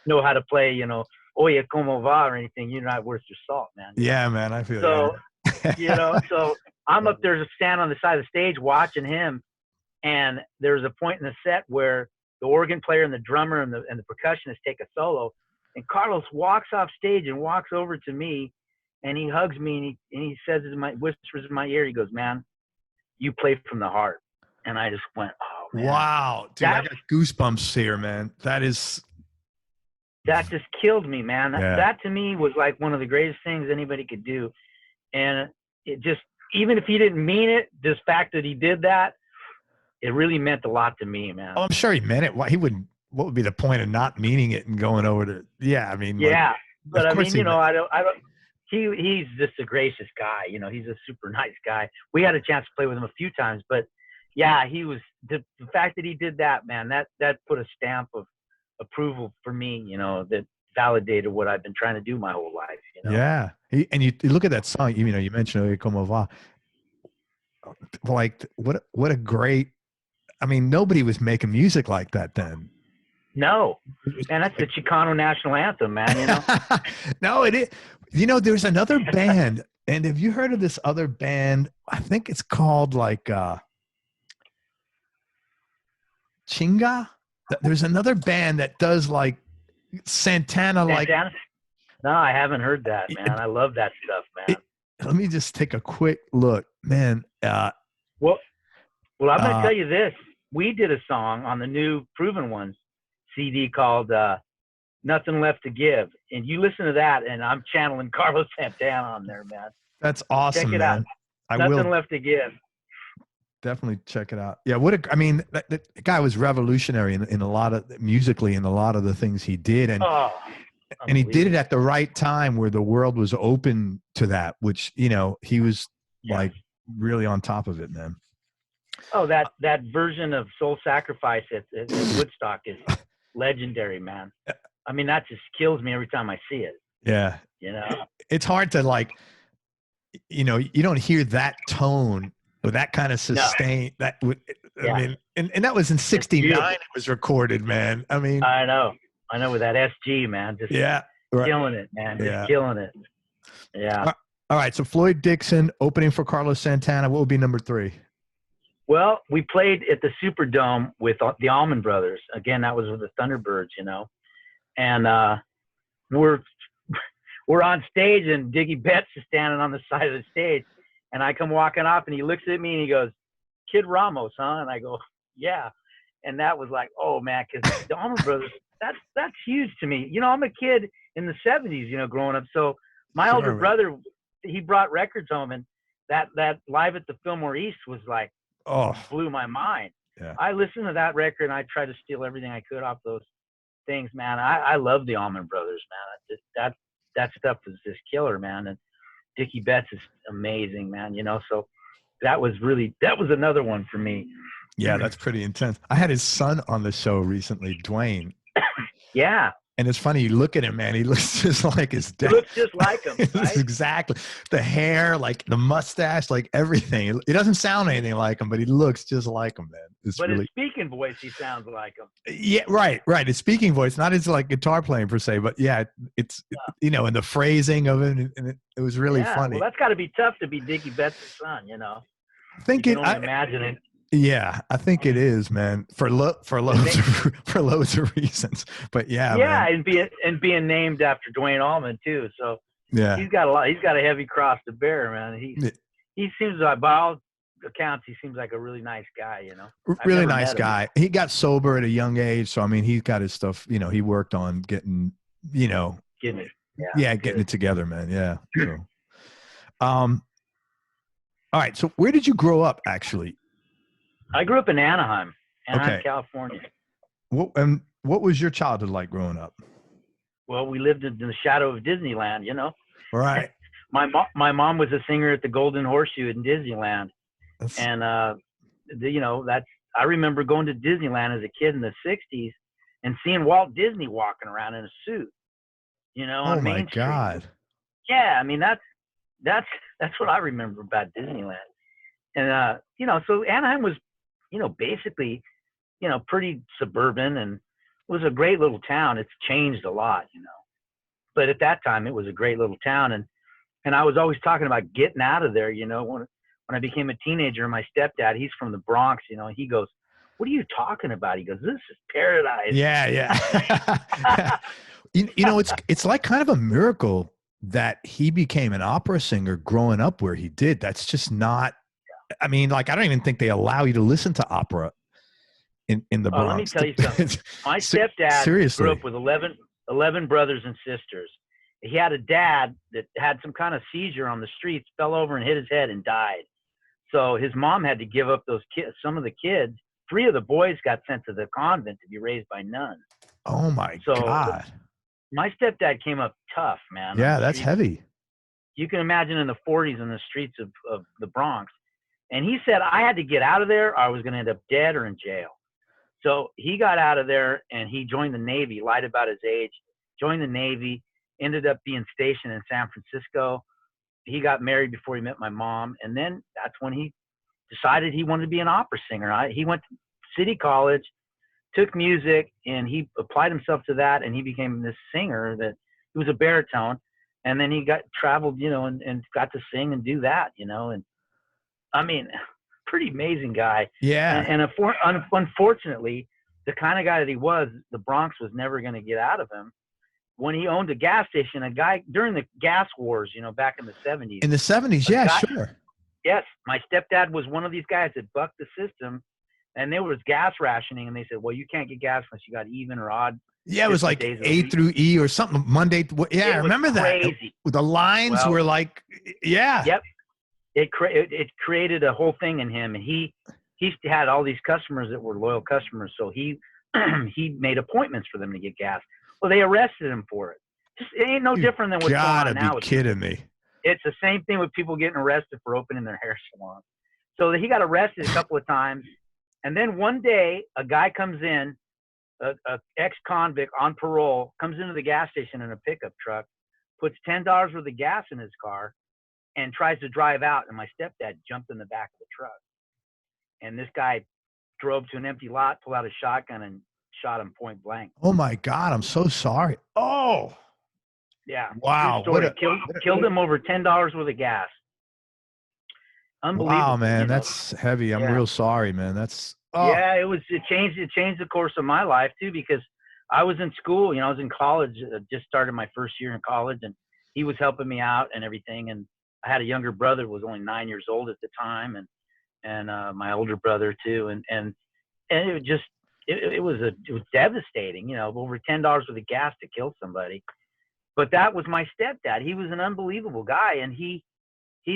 [SPEAKER 2] know how to play, you know, Oye, como va or anything, you're not worth your salt, man.
[SPEAKER 1] Yeah, man, I feel
[SPEAKER 2] so. You know, so I'm up there to stand on the side of the stage watching him, and there was a point in the set where the organ player and the drummer and the percussionist take a solo, and Carlos walks off stage and walks over to me, and he hugs me, and he says, whispers in my ear, he goes, "Man, you play from the heart." And I just went, "Oh, man."
[SPEAKER 1] Wow, dude, I got goosebumps here, man. That just
[SPEAKER 2] killed me, man.
[SPEAKER 1] Yeah.
[SPEAKER 2] That to me was like one of the greatest things anybody could do. And it just, even if he didn't mean it, this fact that he did that, it really meant a lot to me, man.
[SPEAKER 1] Oh, I'm sure he meant it. Why he wouldn't? What would be the point of not meaning it and going over to? Yeah, I mean,
[SPEAKER 2] yeah,
[SPEAKER 1] like,
[SPEAKER 2] but I mean, you know, I don't. He's just a gracious guy. You know, he's a super nice guy. We had a chance to play with him a few times, but yeah, he was the fact that he did that, man. That put a stamp of approval for me. You know, that validated what I've been trying to do my whole life. You know?
[SPEAKER 1] Yeah, and you look at that song. You know, you mentioned Oye Como Va. Like, what a great. I mean, nobody was making music like that then.
[SPEAKER 2] No, and that's the Chicano national anthem, man. You know.
[SPEAKER 1] No, it is. You know, there's another band, and have you heard of this other band? I think it's called like Chinga. There's another band that does like Santana. Like.
[SPEAKER 2] No, I haven't heard that, man. I love that stuff, man.
[SPEAKER 1] Let me just take a quick look, man.
[SPEAKER 2] Well, I'm going to tell you this. We did a song on the new Proven Ones CD called Nothing Left to Give. And you listen to that, and I'm channeling Carlos Santana on there, man.
[SPEAKER 1] That's awesome,
[SPEAKER 2] check it
[SPEAKER 1] man.
[SPEAKER 2] out. Nothing Left to Give.
[SPEAKER 1] Definitely check it out. Yeah, I mean, that guy was revolutionary in a lot of, musically, in a lot of the things he did. And he did it at the right time where the world was open to that, which, you know, he was like really on top of it, man.
[SPEAKER 2] Oh, that version of Soul Sacrifice at Woodstock is legendary, man. I mean, that just kills me every time I see it.
[SPEAKER 1] Yeah.
[SPEAKER 2] You know,
[SPEAKER 1] it's hard to, like, you know, you don't hear that tone or that kind of sustain. No. I mean, and that was in '69. It was recorded, man. I mean,
[SPEAKER 2] I know with that SG, man. Just killing it, man. Just killing it. Yeah.
[SPEAKER 1] All right. So Floyd Dixon opening for Carlos Santana. What would be number 3?
[SPEAKER 2] Well, we played at the Superdome with the Allman Brothers. Again, that was with the Thunderbirds, you know. And we're on stage, and Diggy Betts is standing on the side of the stage. And I come walking up, and he looks at me, and he goes, "Kid Ramos, huh?" And I go, "Yeah." And that was like, oh, man, because the Allman Brothers, that's huge to me. You know, I'm a kid in the 70s, you know, growing up. So my older brother, he brought records home, and that Live at the Fillmore East was like, blew my mind.
[SPEAKER 1] Yeah.
[SPEAKER 2] I listened to that record, and I tried to steal everything I could off those things, man. I love the Allman Brothers, man. That stuff was just killer, man. And Dickie Betts is amazing, man. You know, so that was another one for me.
[SPEAKER 1] Yeah, that's pretty intense. I had his son on the show recently, Dwayne.
[SPEAKER 2] Yeah.
[SPEAKER 1] And it's funny, you look at him, man, he looks just like his dad.
[SPEAKER 2] He looks just like him, right?
[SPEAKER 1] Exactly. The hair, like the mustache, like everything. He doesn't sound anything like him, but he looks just like him, man.
[SPEAKER 2] But his speaking voice, he sounds like him.
[SPEAKER 1] Yeah, right. His speaking voice, not his like guitar playing per se, but yeah, it's you know, and the phrasing of it, and it was really funny.
[SPEAKER 2] Well, that's got to be tough to be Dickie Betts' son, you know.
[SPEAKER 1] I can
[SPEAKER 2] imagine it.
[SPEAKER 1] Yeah, I think it is, man. For loads for loads of reasons. But yeah,
[SPEAKER 2] Yeah,
[SPEAKER 1] man.
[SPEAKER 2] and being named after Dwayne Allman too. So
[SPEAKER 1] Yeah.
[SPEAKER 2] he's got a lot. He's got a heavy cross to bear, man. He seems like, by all accounts, he seems like a really nice guy. I've
[SPEAKER 1] Really
[SPEAKER 2] never
[SPEAKER 1] nice
[SPEAKER 2] met him.
[SPEAKER 1] guy. He got sober at a young age, so I mean, he's got his stuff. He worked on getting,
[SPEAKER 2] Getting it.
[SPEAKER 1] getting it together, man. Yeah. So, all right. So, where did you grow up, actually?
[SPEAKER 2] I grew up in Anaheim,
[SPEAKER 1] Okay.
[SPEAKER 2] California.
[SPEAKER 1] What was your childhood like growing up?
[SPEAKER 2] Well, we lived in the shadow of Disneyland.
[SPEAKER 1] All right.
[SPEAKER 2] My mom was a singer at the Golden Horseshoe in Disneyland, and I remember going to Disneyland as a kid in the '60s and seeing Walt Disney walking around in a suit, on Main Street.
[SPEAKER 1] Oh my God.
[SPEAKER 2] Yeah, I mean that's what I remember about Disneyland, and so Anaheim was, basically, pretty suburban, and it was a great little town. It's changed a lot, but at that time it was a great little town, and I was always talking about getting out of there, when I became a teenager. My stepdad, he's from the Bronx, he goes, "What are you talking about?" He goes, "This is paradise."
[SPEAKER 1] Yeah. It's like kind of a miracle that he became an opera singer growing up where he did. That's just not, I mean, like, I don't even think they allow you to listen to opera in the Bronx.
[SPEAKER 2] Let me tell you something. My stepdad grew up with 11 brothers and sisters. He had a dad that had some kind of seizure on the streets, fell over and hit his head and died. So his mom had to give up those kids. Some of the kids, 3 of the boys got sent to the convent to be raised by nuns.
[SPEAKER 1] Oh my God.
[SPEAKER 2] My stepdad came up tough, man.
[SPEAKER 1] Yeah, that's heavy.
[SPEAKER 2] You can imagine in the 40s in the streets of the Bronx. And he said, I had to get out of there or I was going to end up dead or in jail. So he got out of there and he joined the Navy, lied about his age, joined the Navy, ended up being stationed in San Francisco. He got married before he met my mom. And then that's when he decided he wanted to be an opera singer. He went to City College, took music, and he applied himself to that. And he became this singer that he was a baritone. And then he traveled, and got to sing and do that, and I mean, pretty amazing guy.
[SPEAKER 1] Yeah.
[SPEAKER 2] And unfortunately, the kind of guy that he was, the Bronx was never going to get out of him. When he owned a gas station, a guy during the gas wars, back in the 70s.
[SPEAKER 1] In the 70s, yeah, sure.
[SPEAKER 2] Yes, my stepdad was one of these guys that bucked the system, and there was gas rationing, and they said, well, you can't get gas unless you got even or odd.
[SPEAKER 1] Yeah, it was like A through E or something, Monday. Yeah, I remember that. The lines were like, yeah.
[SPEAKER 2] Yep. It created a whole thing in him, and he had all these customers that were loyal customers, so he made appointments for them to get gas. Well, they arrested him for it. It ain't no different than what's going on now.
[SPEAKER 1] Gotta be kidding me.
[SPEAKER 2] It's the same thing with people getting arrested for opening their hair salon. So he got arrested a couple of times, and then one day a guy comes in, a ex-convict on parole, comes into the gas station in a pickup truck, puts $10 worth of gas in his car, and tries to drive out. And my stepdad jumped in the back of the truck. And this guy drove to an empty lot, pulled out a shotgun, and shot him point blank.
[SPEAKER 1] Oh my God, I'm so sorry. Oh.
[SPEAKER 2] Yeah.
[SPEAKER 1] Wow.
[SPEAKER 2] Killed him over $10 worth of gas. Unbelievable.
[SPEAKER 1] Wow, man, that's heavy. I'm real sorry, man. That's
[SPEAKER 2] Yeah, it changed the course of my life too, because I was in school, I was in college, just started my first year in college, and he was helping me out and everything. And I had a younger brother who was only 9 years old at the time, and my older brother too. And it was devastating, over $10 worth of gas to kill somebody. But that was my stepdad. He was an unbelievable guy, and he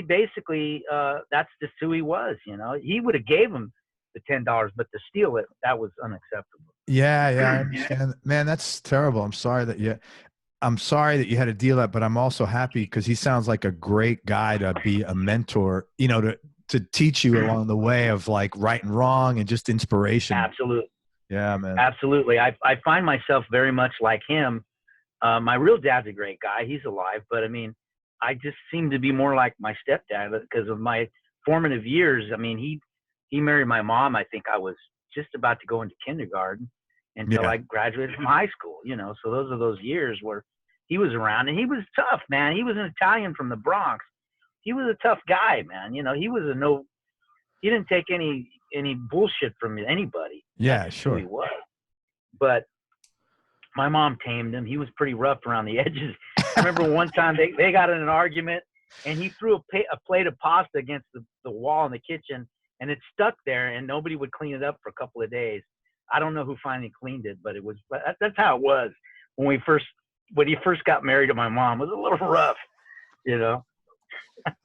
[SPEAKER 2] basically that's just who he was. He would have gave him the $10, but to steal it, that was unacceptable.
[SPEAKER 1] Yeah, I understand. Man, that's terrible. I'm sorry that you had to deal with that, but I'm also happy because he sounds like a great guy to be a mentor, to teach you along the way of like right and wrong and just inspiration.
[SPEAKER 2] Absolutely.
[SPEAKER 1] Yeah, man.
[SPEAKER 2] Absolutely. I find myself very much like him. My real dad's a great guy. He's alive, but I mean, I just seem to be more like my stepdad because of my formative years. I mean, he married my mom. I think I was just about to go into kindergarten until I graduated from high school, so those are those years where he was around, and he was tough, man. He was an Italian from the Bronx. He was a tough guy, man. He was he didn't take any bullshit from anybody.
[SPEAKER 1] Yeah,
[SPEAKER 2] That's
[SPEAKER 1] sure.
[SPEAKER 2] who he was. But my mom tamed him. He was pretty rough around the edges. I remember one time they got in an argument, and he threw a plate of pasta against the wall in the kitchen, and it stuck there, and nobody would clean it up for a couple of days. I don't know who finally cleaned it, but that's how it was when he first got married to my mom. It was a little rough, you know.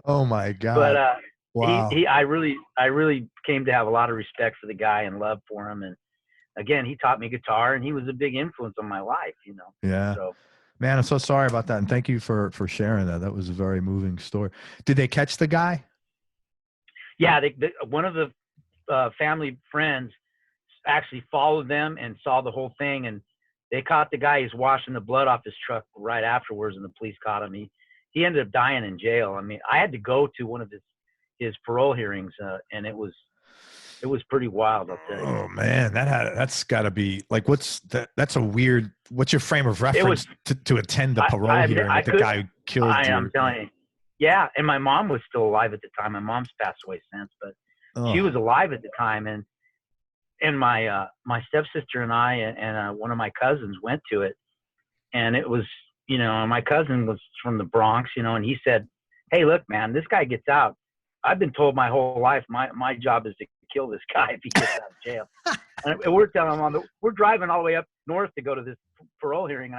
[SPEAKER 1] Oh my God.
[SPEAKER 2] But
[SPEAKER 1] wow.
[SPEAKER 2] I really came to have a lot of respect for the guy and love for him. And again, he taught me guitar, and he was a big influence on my life, you know.
[SPEAKER 1] Yeah.
[SPEAKER 2] So,
[SPEAKER 1] man, I'm so sorry about that. And thank you for sharing that. That was a very moving story. Did they catch the guy?
[SPEAKER 2] yeah, one of the family friends actually followed them and saw the whole thing, and they caught the guy. He's washing the blood off his truck right afterwards, and the police caught him. He ended up dying in jail. I mean, I had to go to one of his parole hearings, and it was pretty wild, I'll tell you.
[SPEAKER 1] Oh man, that's got to be like, what's that? That's a weird. What's your frame of reference to attend the parole hearing with the guy who killed you?
[SPEAKER 2] I'm telling you, yeah. And my mom was still alive at the time. My mom's passed away since, but she was alive at the time, and my stepsister and I and one of my cousins went to it, and it was, you know, my cousin was from the Bronx, you know, and he said, "Hey, look, man, this guy gets out. I've been told my whole life my job is to kill this guy if he gets out of jail." And we're telling him we're driving all the way up north to go to this parole hearing.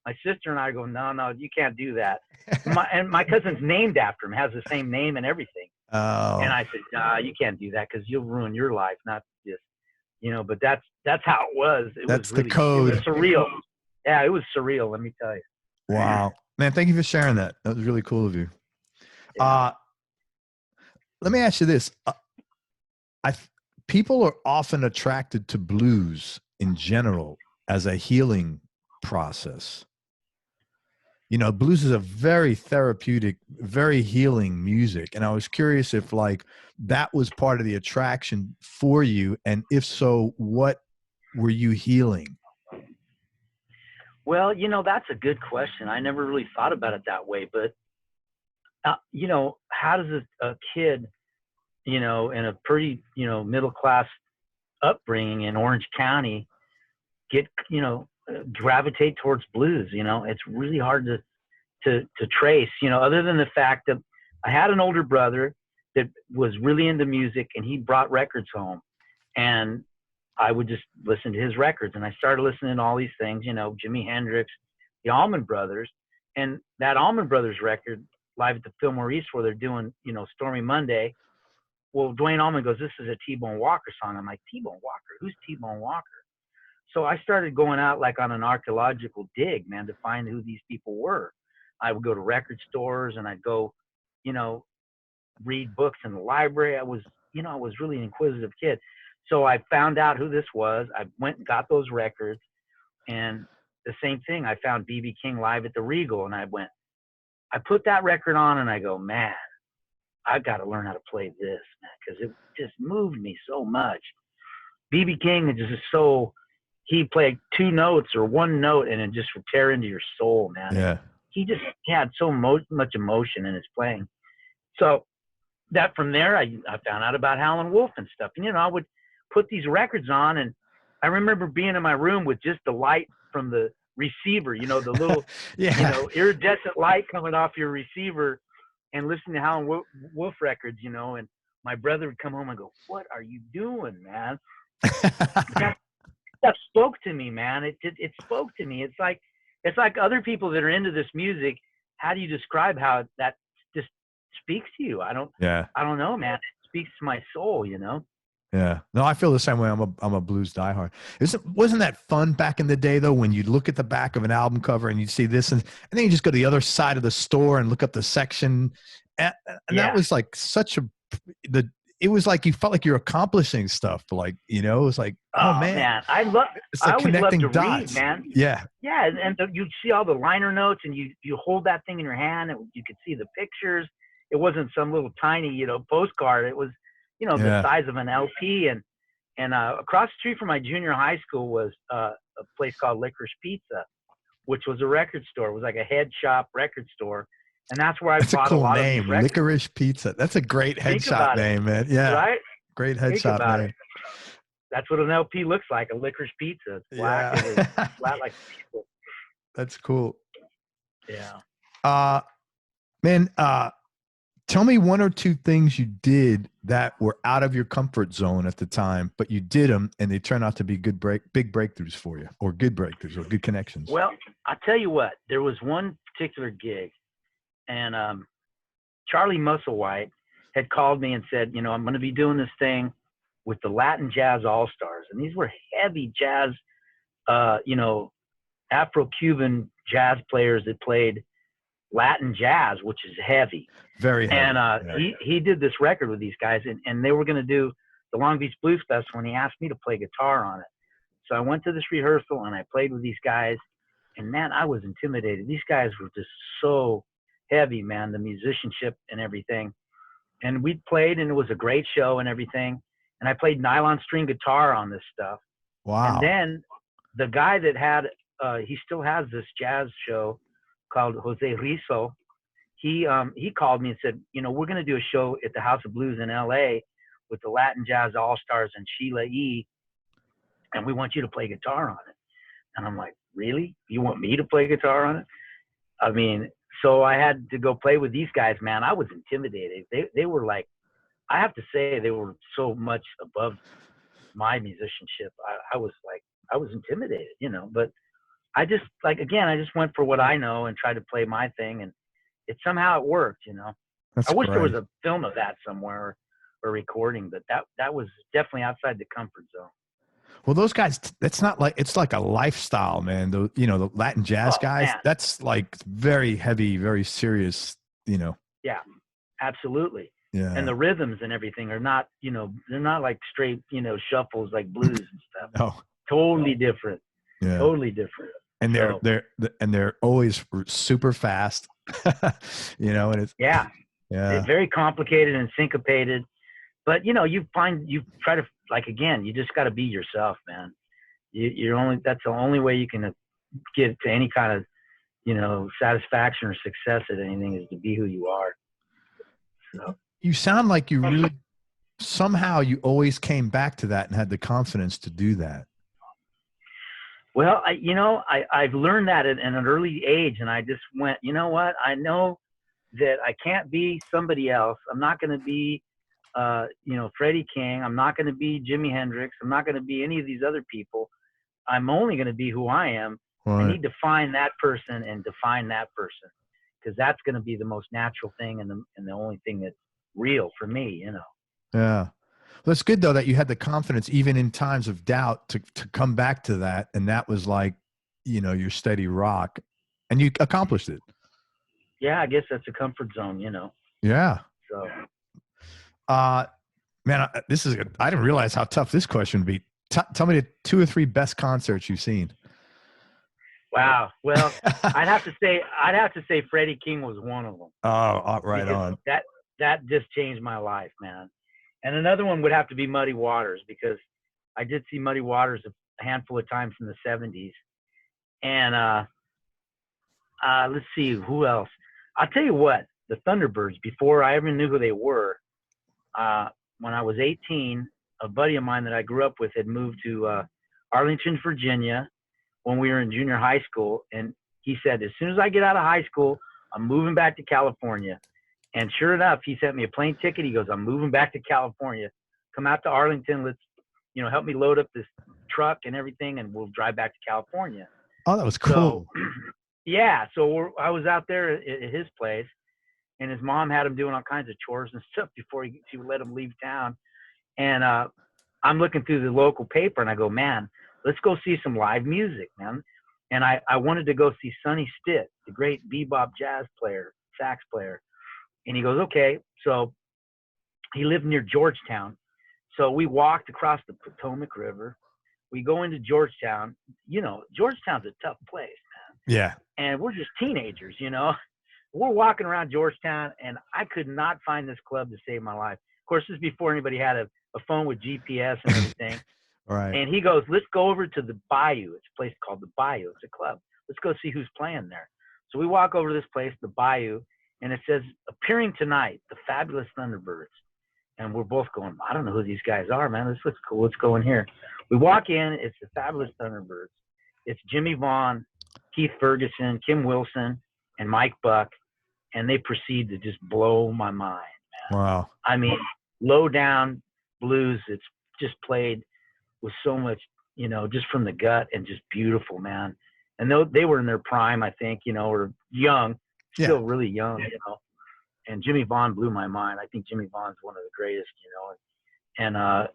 [SPEAKER 2] My sister and I go, no, you can't do that. And my cousin's named after him, has the same name and everything.
[SPEAKER 1] Oh.
[SPEAKER 2] And I said, nah, you can't do that because you'll ruin your life, not just, you know. But that's how it was.
[SPEAKER 1] That's
[SPEAKER 2] was really,
[SPEAKER 1] the code.
[SPEAKER 2] It was surreal. Yeah, it was surreal. Let me tell you.
[SPEAKER 1] Wow, man! Thank you for sharing that. That was really cool of you.
[SPEAKER 2] Yeah.
[SPEAKER 1] Let me ask you this: people are often attracted to blues in general as a healing process. You know, blues is a very therapeutic, very healing music. And I was curious if like that was part of the attraction for you. And if so, what were you healing?
[SPEAKER 2] Well, you know, that's a good question. I never really thought about it that way. But, you know, how does a kid, you know, in a pretty, you know, middle-class upbringing in Orange County get, you know, gravitate towards blues? You know, it's really hard to trace, you know, other than the fact that I had an older brother that was really into music, and he brought records home, and I would just listen to his records, and I started listening to all these things, you know, Jimi Hendrix, the Allman Brothers, and that Allman Brothers record, Live at the Fillmore East, where they're doing, you know, Stormy Monday. Well, Dwayne Allman goes, "This is a T-Bone Walker song." I'm like, "T-Bone Walker? Who's T-Bone Walker?" So I started going out like on an archaeological dig, man, to find who these people were. I would go to record stores, and I'd go, you know, read books in the library. I was really an inquisitive kid. So I found out who this was. I went and got those records, and the same thing. I found B.B. King live at the Regal, and I put that record on, and I go, man, I've got to learn how to play this, man, because it just moved me so much. B.B. King is just so, he played two notes or one note, and it just would tear into your soul, man.
[SPEAKER 1] Yeah.
[SPEAKER 2] He just had so much emotion in his playing. So that from there, I found out about Howlin' Wolf and stuff. And, you know, I would put these records on, and I remember being in my room with just the light from the receiver, you know, the little,
[SPEAKER 1] yeah.
[SPEAKER 2] you know, iridescent light coming off your receiver, and listening to Howlin' Wolf records, you know. And my brother would come home and go, "What are you doing, man?" that spoke to me, man. It spoke to me. It's like other people that are into this music. How do you describe how that just speaks to you? I don't know, man. It speaks to my soul, you know?
[SPEAKER 1] Yeah. No, I feel the same way. I'm a blues diehard. Wasn't that fun back in the day though, when you'd look at the back of an album cover and you'd see this, and then you just go to the other side of the store and look up the section. And that was like it was like you felt like you're accomplishing stuff, like, you know, it was like, oh man.
[SPEAKER 2] I always love to read, man.
[SPEAKER 1] Yeah.
[SPEAKER 2] Yeah. And you'd see all the liner notes, and you hold that thing in your hand, and you could see the pictures. It wasn't some little tiny, you know, postcard. It was, you know, the size of an LP. And across the street from my junior high school was a place called Licorice Pizza, which was a record store. It was like a head shop record store. And that's where I
[SPEAKER 1] That's a
[SPEAKER 2] bought a
[SPEAKER 1] cool
[SPEAKER 2] lot of
[SPEAKER 1] name,
[SPEAKER 2] these records.
[SPEAKER 1] Licorice Pizza. That's a great
[SPEAKER 2] Think
[SPEAKER 1] headshot
[SPEAKER 2] about it,
[SPEAKER 1] name, man. Yeah,
[SPEAKER 2] right?
[SPEAKER 1] great
[SPEAKER 2] Think
[SPEAKER 1] headshot
[SPEAKER 2] about it.
[SPEAKER 1] name.
[SPEAKER 2] That's what an LP looks like, a licorice pizza. It's black and it's
[SPEAKER 1] Yeah,
[SPEAKER 2] flat like people.
[SPEAKER 1] that's cool.
[SPEAKER 2] Yeah.
[SPEAKER 1] Uh, man, tell me one or two things you did that were out of your comfort zone at the time, but you did them and they turned out to be big breakthroughs for you, or good breakthroughs, or good connections.
[SPEAKER 2] Well, I'll tell you what, there was one particular gig, and Charlie Musselwhite had called me and said, you know, I'm going to be doing this thing with the Latin Jazz All-Stars. And these were heavy jazz, you know, Afro-Cuban jazz players that played Latin jazz, which is heavy.
[SPEAKER 1] Very heavy.
[SPEAKER 2] And
[SPEAKER 1] yeah.
[SPEAKER 2] he did this record with these guys, and they were going to do the Long Beach Blues Festival, and he asked me to play guitar on it. So I went to this rehearsal, and I played with these guys, and man, I was intimidated. These guys were just so heavy, man, the musicianship and everything. And we played, and it was a great show and everything. And I played nylon string guitar on this stuff.
[SPEAKER 1] Wow.
[SPEAKER 2] And then the guy that had, he still has this jazz show called Jose Rizzo. He called me and said, you know, we're going to do a show at the House of Blues in LA with the Latin Jazz All-Stars and Sheila E. And we want you to play guitar on it. And I'm like, really? You want me to play guitar on it? I mean, so I had to go play with these guys, man. I was intimidated. They were like, I have to say, they were so much above my musicianship. I was like, I was intimidated, you know, but I just like, again, I just went for what I know and tried to play my thing, and somehow it worked, you know.
[SPEAKER 1] That's
[SPEAKER 2] I wish
[SPEAKER 1] great.
[SPEAKER 2] there was a film of that somewhere or recording, but that was definitely outside the comfort zone.
[SPEAKER 1] Well, those guys, that's not like, it's like a lifestyle, man. The, you know, the Latin jazz guys,
[SPEAKER 2] man.
[SPEAKER 1] That's like very heavy, very serious, you know.
[SPEAKER 2] Yeah, absolutely.
[SPEAKER 1] Yeah.
[SPEAKER 2] And the rhythms and everything are not, you know, they're not like straight, you know, shuffles like blues and stuff.
[SPEAKER 1] No.
[SPEAKER 2] Totally different.
[SPEAKER 1] Yeah.
[SPEAKER 2] Totally different.
[SPEAKER 1] And they're always super fast, you know, and it's
[SPEAKER 2] It's very complicated and syncopated, but you know, you try to, like, again, you just got to be yourself, man. That's the only way you can get to any kind of, you know, satisfaction or success at anything, is to be who you are. So.
[SPEAKER 1] You sound like you really, somehow you always came back to that and had the confidence to do that.
[SPEAKER 2] Well, I've learned that at an early age, and I just went, you know what? I know that I can't be somebody else. I'm not going to be, you know, Freddie King. I'm not going to be Jimi Hendrix. I'm not going to be any of these other people. I'm only going to be who I am. Right. I need to find that person and define that person, because that's going to be the most natural thing and the only thing that's real for me, you know.
[SPEAKER 1] Yeah. Well, it's good though that you had the confidence, even in times of doubt, to come back to that. And that was like, you know, your steady rock, and you accomplished it.
[SPEAKER 2] Yeah, I guess that's a comfort zone, you know.
[SPEAKER 1] Yeah.
[SPEAKER 2] So,
[SPEAKER 1] man, I didn't realize how tough this question would be. Tell me the 2 or 3 best concerts you've seen.
[SPEAKER 2] Wow. Well, I'd have to say Freddie King was one of them.
[SPEAKER 1] Oh, right on.
[SPEAKER 2] That just changed my life, man. And another one would have to be Muddy Waters, because I did see Muddy Waters a handful of times in the 70s. And let's see, who else? I'll tell you what, the Thunderbirds, before I ever knew who they were, when I was 18, a buddy of mine that I grew up with had moved to Arlington, Virginia, when we were in junior high school. And he said, as soon as I get out of high school, I'm moving back to California. And sure enough, he sent me a plane ticket. He goes, I'm moving back to California. Come out to Arlington. Let's, you know, help me load up this truck and everything, and we'll drive back to California.
[SPEAKER 1] Oh, that was cool.
[SPEAKER 2] So, yeah. So I was out there at his place, and his mom had him doing all kinds of chores and stuff before she would let him leave town. And I'm looking through the local paper, and I go, man, let's go see some live music, man. And I wanted to go see Sonny Stitt, the great bebop jazz player, sax player. And he goes, okay. So he lived near Georgetown. So we walked across the Potomac River. We go into Georgetown. You know, Georgetown's a tough place, man.
[SPEAKER 1] Yeah.
[SPEAKER 2] And we're just teenagers, you know. We're walking around Georgetown, and I could not find this club to save my life. Of course, this is before anybody had a phone with GPS and everything.
[SPEAKER 1] Right.
[SPEAKER 2] And he goes, let's go over to the Bayou. It's a place called the Bayou. It's a club. Let's go see who's playing there. So we walk over to this place, the Bayou, and it says, appearing tonight, the Fabulous Thunderbirds. And we're both going, I don't know who these guys are, man. This looks cool. Let's go in here. We walk in. It's the Fabulous Thunderbirds. It's Jimmy Vaughn, Keith Ferguson, Kim Wilson, and Mike Buck. And they proceed to just blow my mind, man.
[SPEAKER 1] Wow.
[SPEAKER 2] I mean, low down blues. It's just played with so much, you know, just from the gut and just beautiful, man. And they were in their prime, I think, you know, or young, still really young, you know. And Jimmy Vaughn blew my mind. I think Jimmy Vaughn's one of the greatest, you know.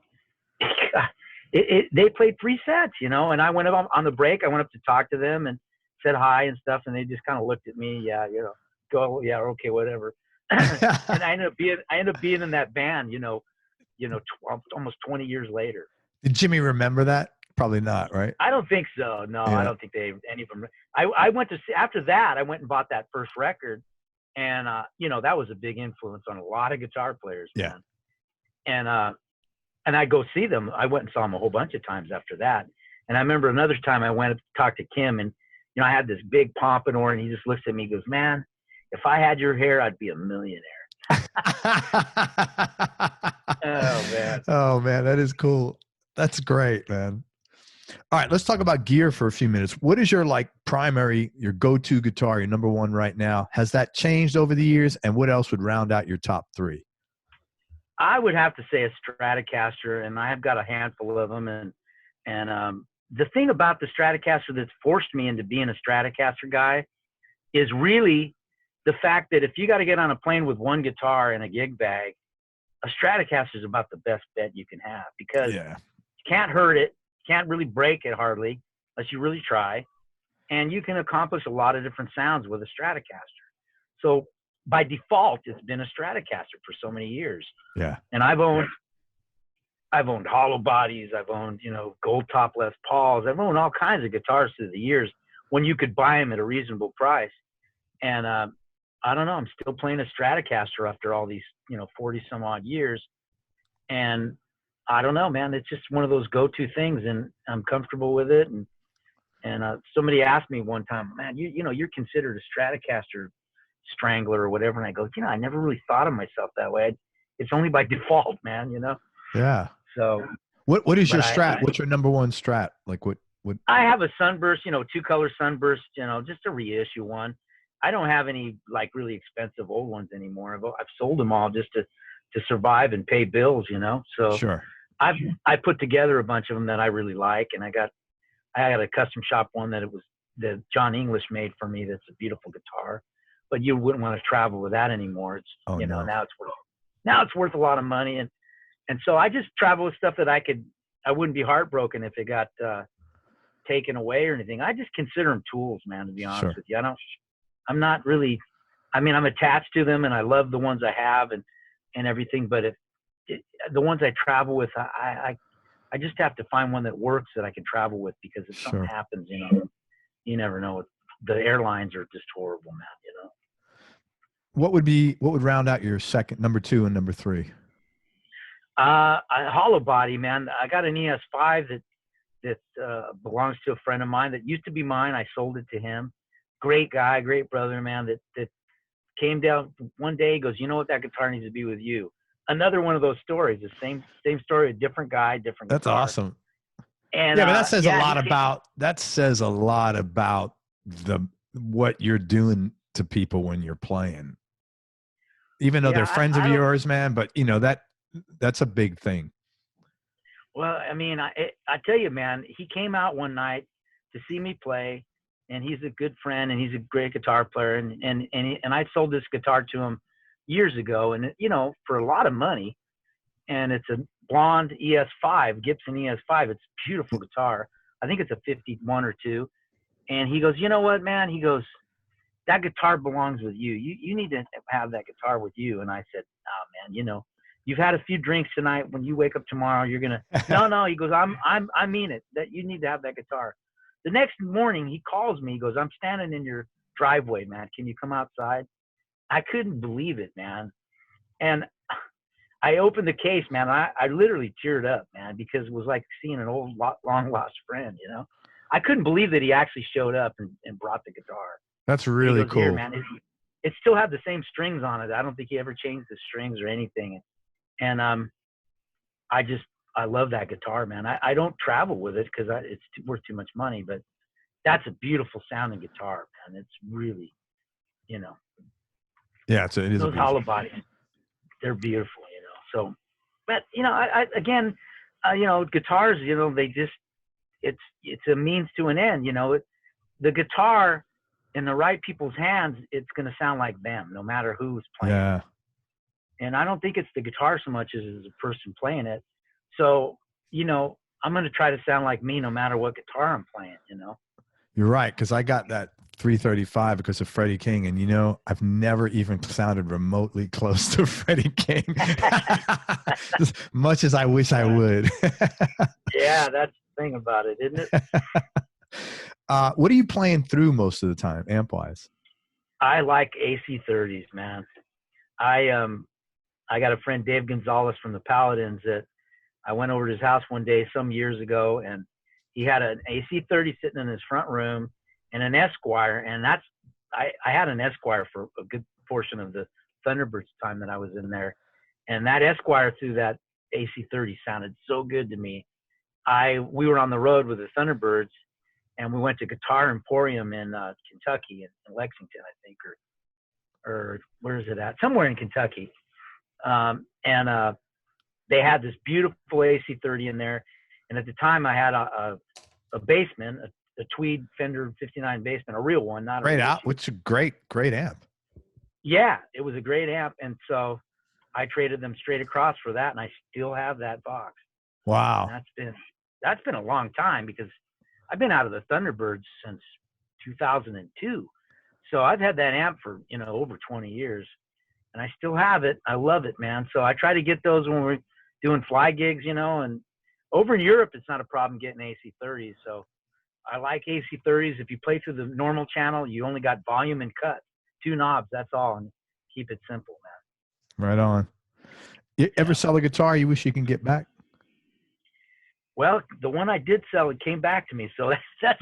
[SPEAKER 2] And they played 3 sets, you know. And I went up on the break. I went up to talk to them and said hi and stuff. And they just kind of looked at me. Yeah, you know, go, yeah, okay, whatever. And I ended up being in that band, you know, almost 20 years later.
[SPEAKER 1] Did Jimmy remember that? Probably not, right?
[SPEAKER 2] I don't think so. No,
[SPEAKER 1] Yeah.
[SPEAKER 2] I don't think any of them. I went to see, after that, I went and bought that first record. And, you know, that was a big influence on a lot of guitar players, man. And I go see them. I went and saw them a whole bunch of times after that. And I remember another time I went to talk to Kim, and, you know, I had this big pompadour, and he just looks at me and goes, man, if I had your hair, I'd be a millionaire. Oh, man.
[SPEAKER 1] Oh, man, that is cool. That's great, man. All right, let's talk about gear for a few minutes. What is your your go-to guitar, your number one right now? Has that changed over the years? And what else would round out your top 3?
[SPEAKER 2] I would have to say a Stratocaster, and I have got a handful of them. And the thing about the Stratocaster that's forced me into being a Stratocaster guy is really the fact that if you got to get on a plane with one guitar and a gig bag, a Stratocaster is about the best bet you can have, because you can't hurt it. Can't really break it hardly unless you really try. And you can accomplish a lot of different sounds with a Stratocaster. So by default, it's been a Stratocaster for so many years.
[SPEAKER 1] Yeah.
[SPEAKER 2] And I've owned hollow bodies. I've owned, you know, gold top Les Pauls. I've owned all kinds of guitars through the years when you could buy them at a reasonable price. And I don't know, I'm still playing a Stratocaster after all these, you know, 40 some odd years. And I don't know, man. It's just one of those go-to things, and I'm comfortable with it. And somebody asked me one time, man, you know, you're considered a Stratocaster strangler or whatever. And I go, you know, I never really thought of myself that way. It's only by default, man, you know?
[SPEAKER 1] Yeah.
[SPEAKER 2] So
[SPEAKER 1] what is your Strat? What's your number one Strat? Like what?
[SPEAKER 2] I have a Sunburst, you know, 2-color Sunburst, you know, just a reissue one. I don't have any like really expensive old ones anymore. I've sold them all just to survive and pay bills, you know? So
[SPEAKER 1] sure.
[SPEAKER 2] I put together a bunch of them that I really like, and I got a custom shop one that John English made for me. That's a beautiful guitar, but you wouldn't want to travel with that anymore. It's you know, now it's worth a lot of money, and so I just travel with stuff that I wouldn't be heartbroken if it got taken away or anything. I just consider them tools, man, to be honest with you. I'm not really, I mean, I'm attached to them, and I love the ones I have and everything, but the ones I travel with, I just have to find one that works that I can travel with, because if something happens, you know, you never know. The airlines are just horrible, man, you know.
[SPEAKER 1] What would round out your number 2 and number 3?
[SPEAKER 2] A hollow body, man. I got an ES5 that belongs to a friend of mine that used to be mine. I sold it to him. Great guy, great brother, man, that came down one day. He goes, you know what, that guitar needs to be with you. Another one of those stories, the same story, a different guy, different
[SPEAKER 1] That's
[SPEAKER 2] guitar.
[SPEAKER 1] Awesome.
[SPEAKER 2] And
[SPEAKER 1] but that says a lot about what you're doing to people when you're playing. Even though they're friends of yours, man, but you know, that's a big thing.
[SPEAKER 2] Well, I mean, I tell you, man, he came out one night to see me play, and he's a good friend, and he's a great guitar player, and I sold this guitar to him years ago, and you know, for a lot of money. And it's a blonde ES5, Gibson ES5. It's a beautiful guitar. I think it's a 51 or 2. And he goes, you know what, man? He goes, that guitar belongs with you. You need to have that guitar with you. And I said, oh man, you know, you've had a few drinks tonight. When you wake up tomorrow, you're gonna no. He goes, I mean it. That you need to have that guitar. The next morning he calls me. He goes, I'm standing in your driveway, man. Can you come outside? I couldn't believe it, man. And I opened the case, man. I literally teared up, man, because it was like seeing an old, long lost friend, you know. I couldn't believe that he actually showed up and brought the guitar.
[SPEAKER 1] That's really cool.
[SPEAKER 2] Here, man, it still had the same strings on it. I don't think he ever changed the strings or anything. And I love that guitar, man. I don't travel with it because it's worth too much money, but that's a beautiful sounding guitar, man. It's really, you know.
[SPEAKER 1] Yeah, it is.
[SPEAKER 2] Those hollow bodies, they're beautiful, you know. So, but you know, again, you know, guitars, you know, it's a means to an end, you know. The guitar in the right people's hands, it's going to sound like them, no matter who's playing.
[SPEAKER 1] Yeah.
[SPEAKER 2] And I don't think it's the guitar so much as the person playing it. So, you know, I'm going to try to sound like me no matter what guitar I'm playing, you know.
[SPEAKER 1] You're right, because I got that 335 because of Freddie King, and you know, I've never even sounded remotely close to Freddie King, as much as I wish I would.
[SPEAKER 2] Yeah, that's the thing about it, isn't it?
[SPEAKER 1] What are you playing through most of the time, amp-wise?
[SPEAKER 2] I like AC30s, man. I got a friend, Dave Gonzalez from the Paladins, that I went over to his house one day some years ago, and he had an AC30 sitting in his front room and an Esquire. And I had an Esquire for a good portion of the Thunderbirds time that I was in there. And that Esquire through that AC30 sounded so good to me. We were on the road with the Thunderbirds, and we went to Guitar Emporium in Kentucky, in Lexington, I think, or where is it at? Somewhere in Kentucky. And they had this beautiful AC30 in there. And at the time, I had a Bassman, a Tweed Fender 59 Bassman, a real one, not a
[SPEAKER 1] great out, which is a great amp.
[SPEAKER 2] Yeah, it was a great amp, and so I traded them straight across for that, and I still have that box.
[SPEAKER 1] Wow,
[SPEAKER 2] And that's been a long time because I've been out of the Thunderbirds since 2002, so I've had that amp for, you know, over 20 years, and I still have it. I love it, man. So I try to get those when we're doing fly gigs, you know, and over in Europe, it's not a problem getting AC30s. So I like AC30s. If you play through the normal channel, you only got volume and cut, 2 knobs, that's all, and keep it simple, man.
[SPEAKER 1] Right on. You ever sell a guitar you wish you can get back?
[SPEAKER 2] Well, the one I did sell, it came back to me, so that's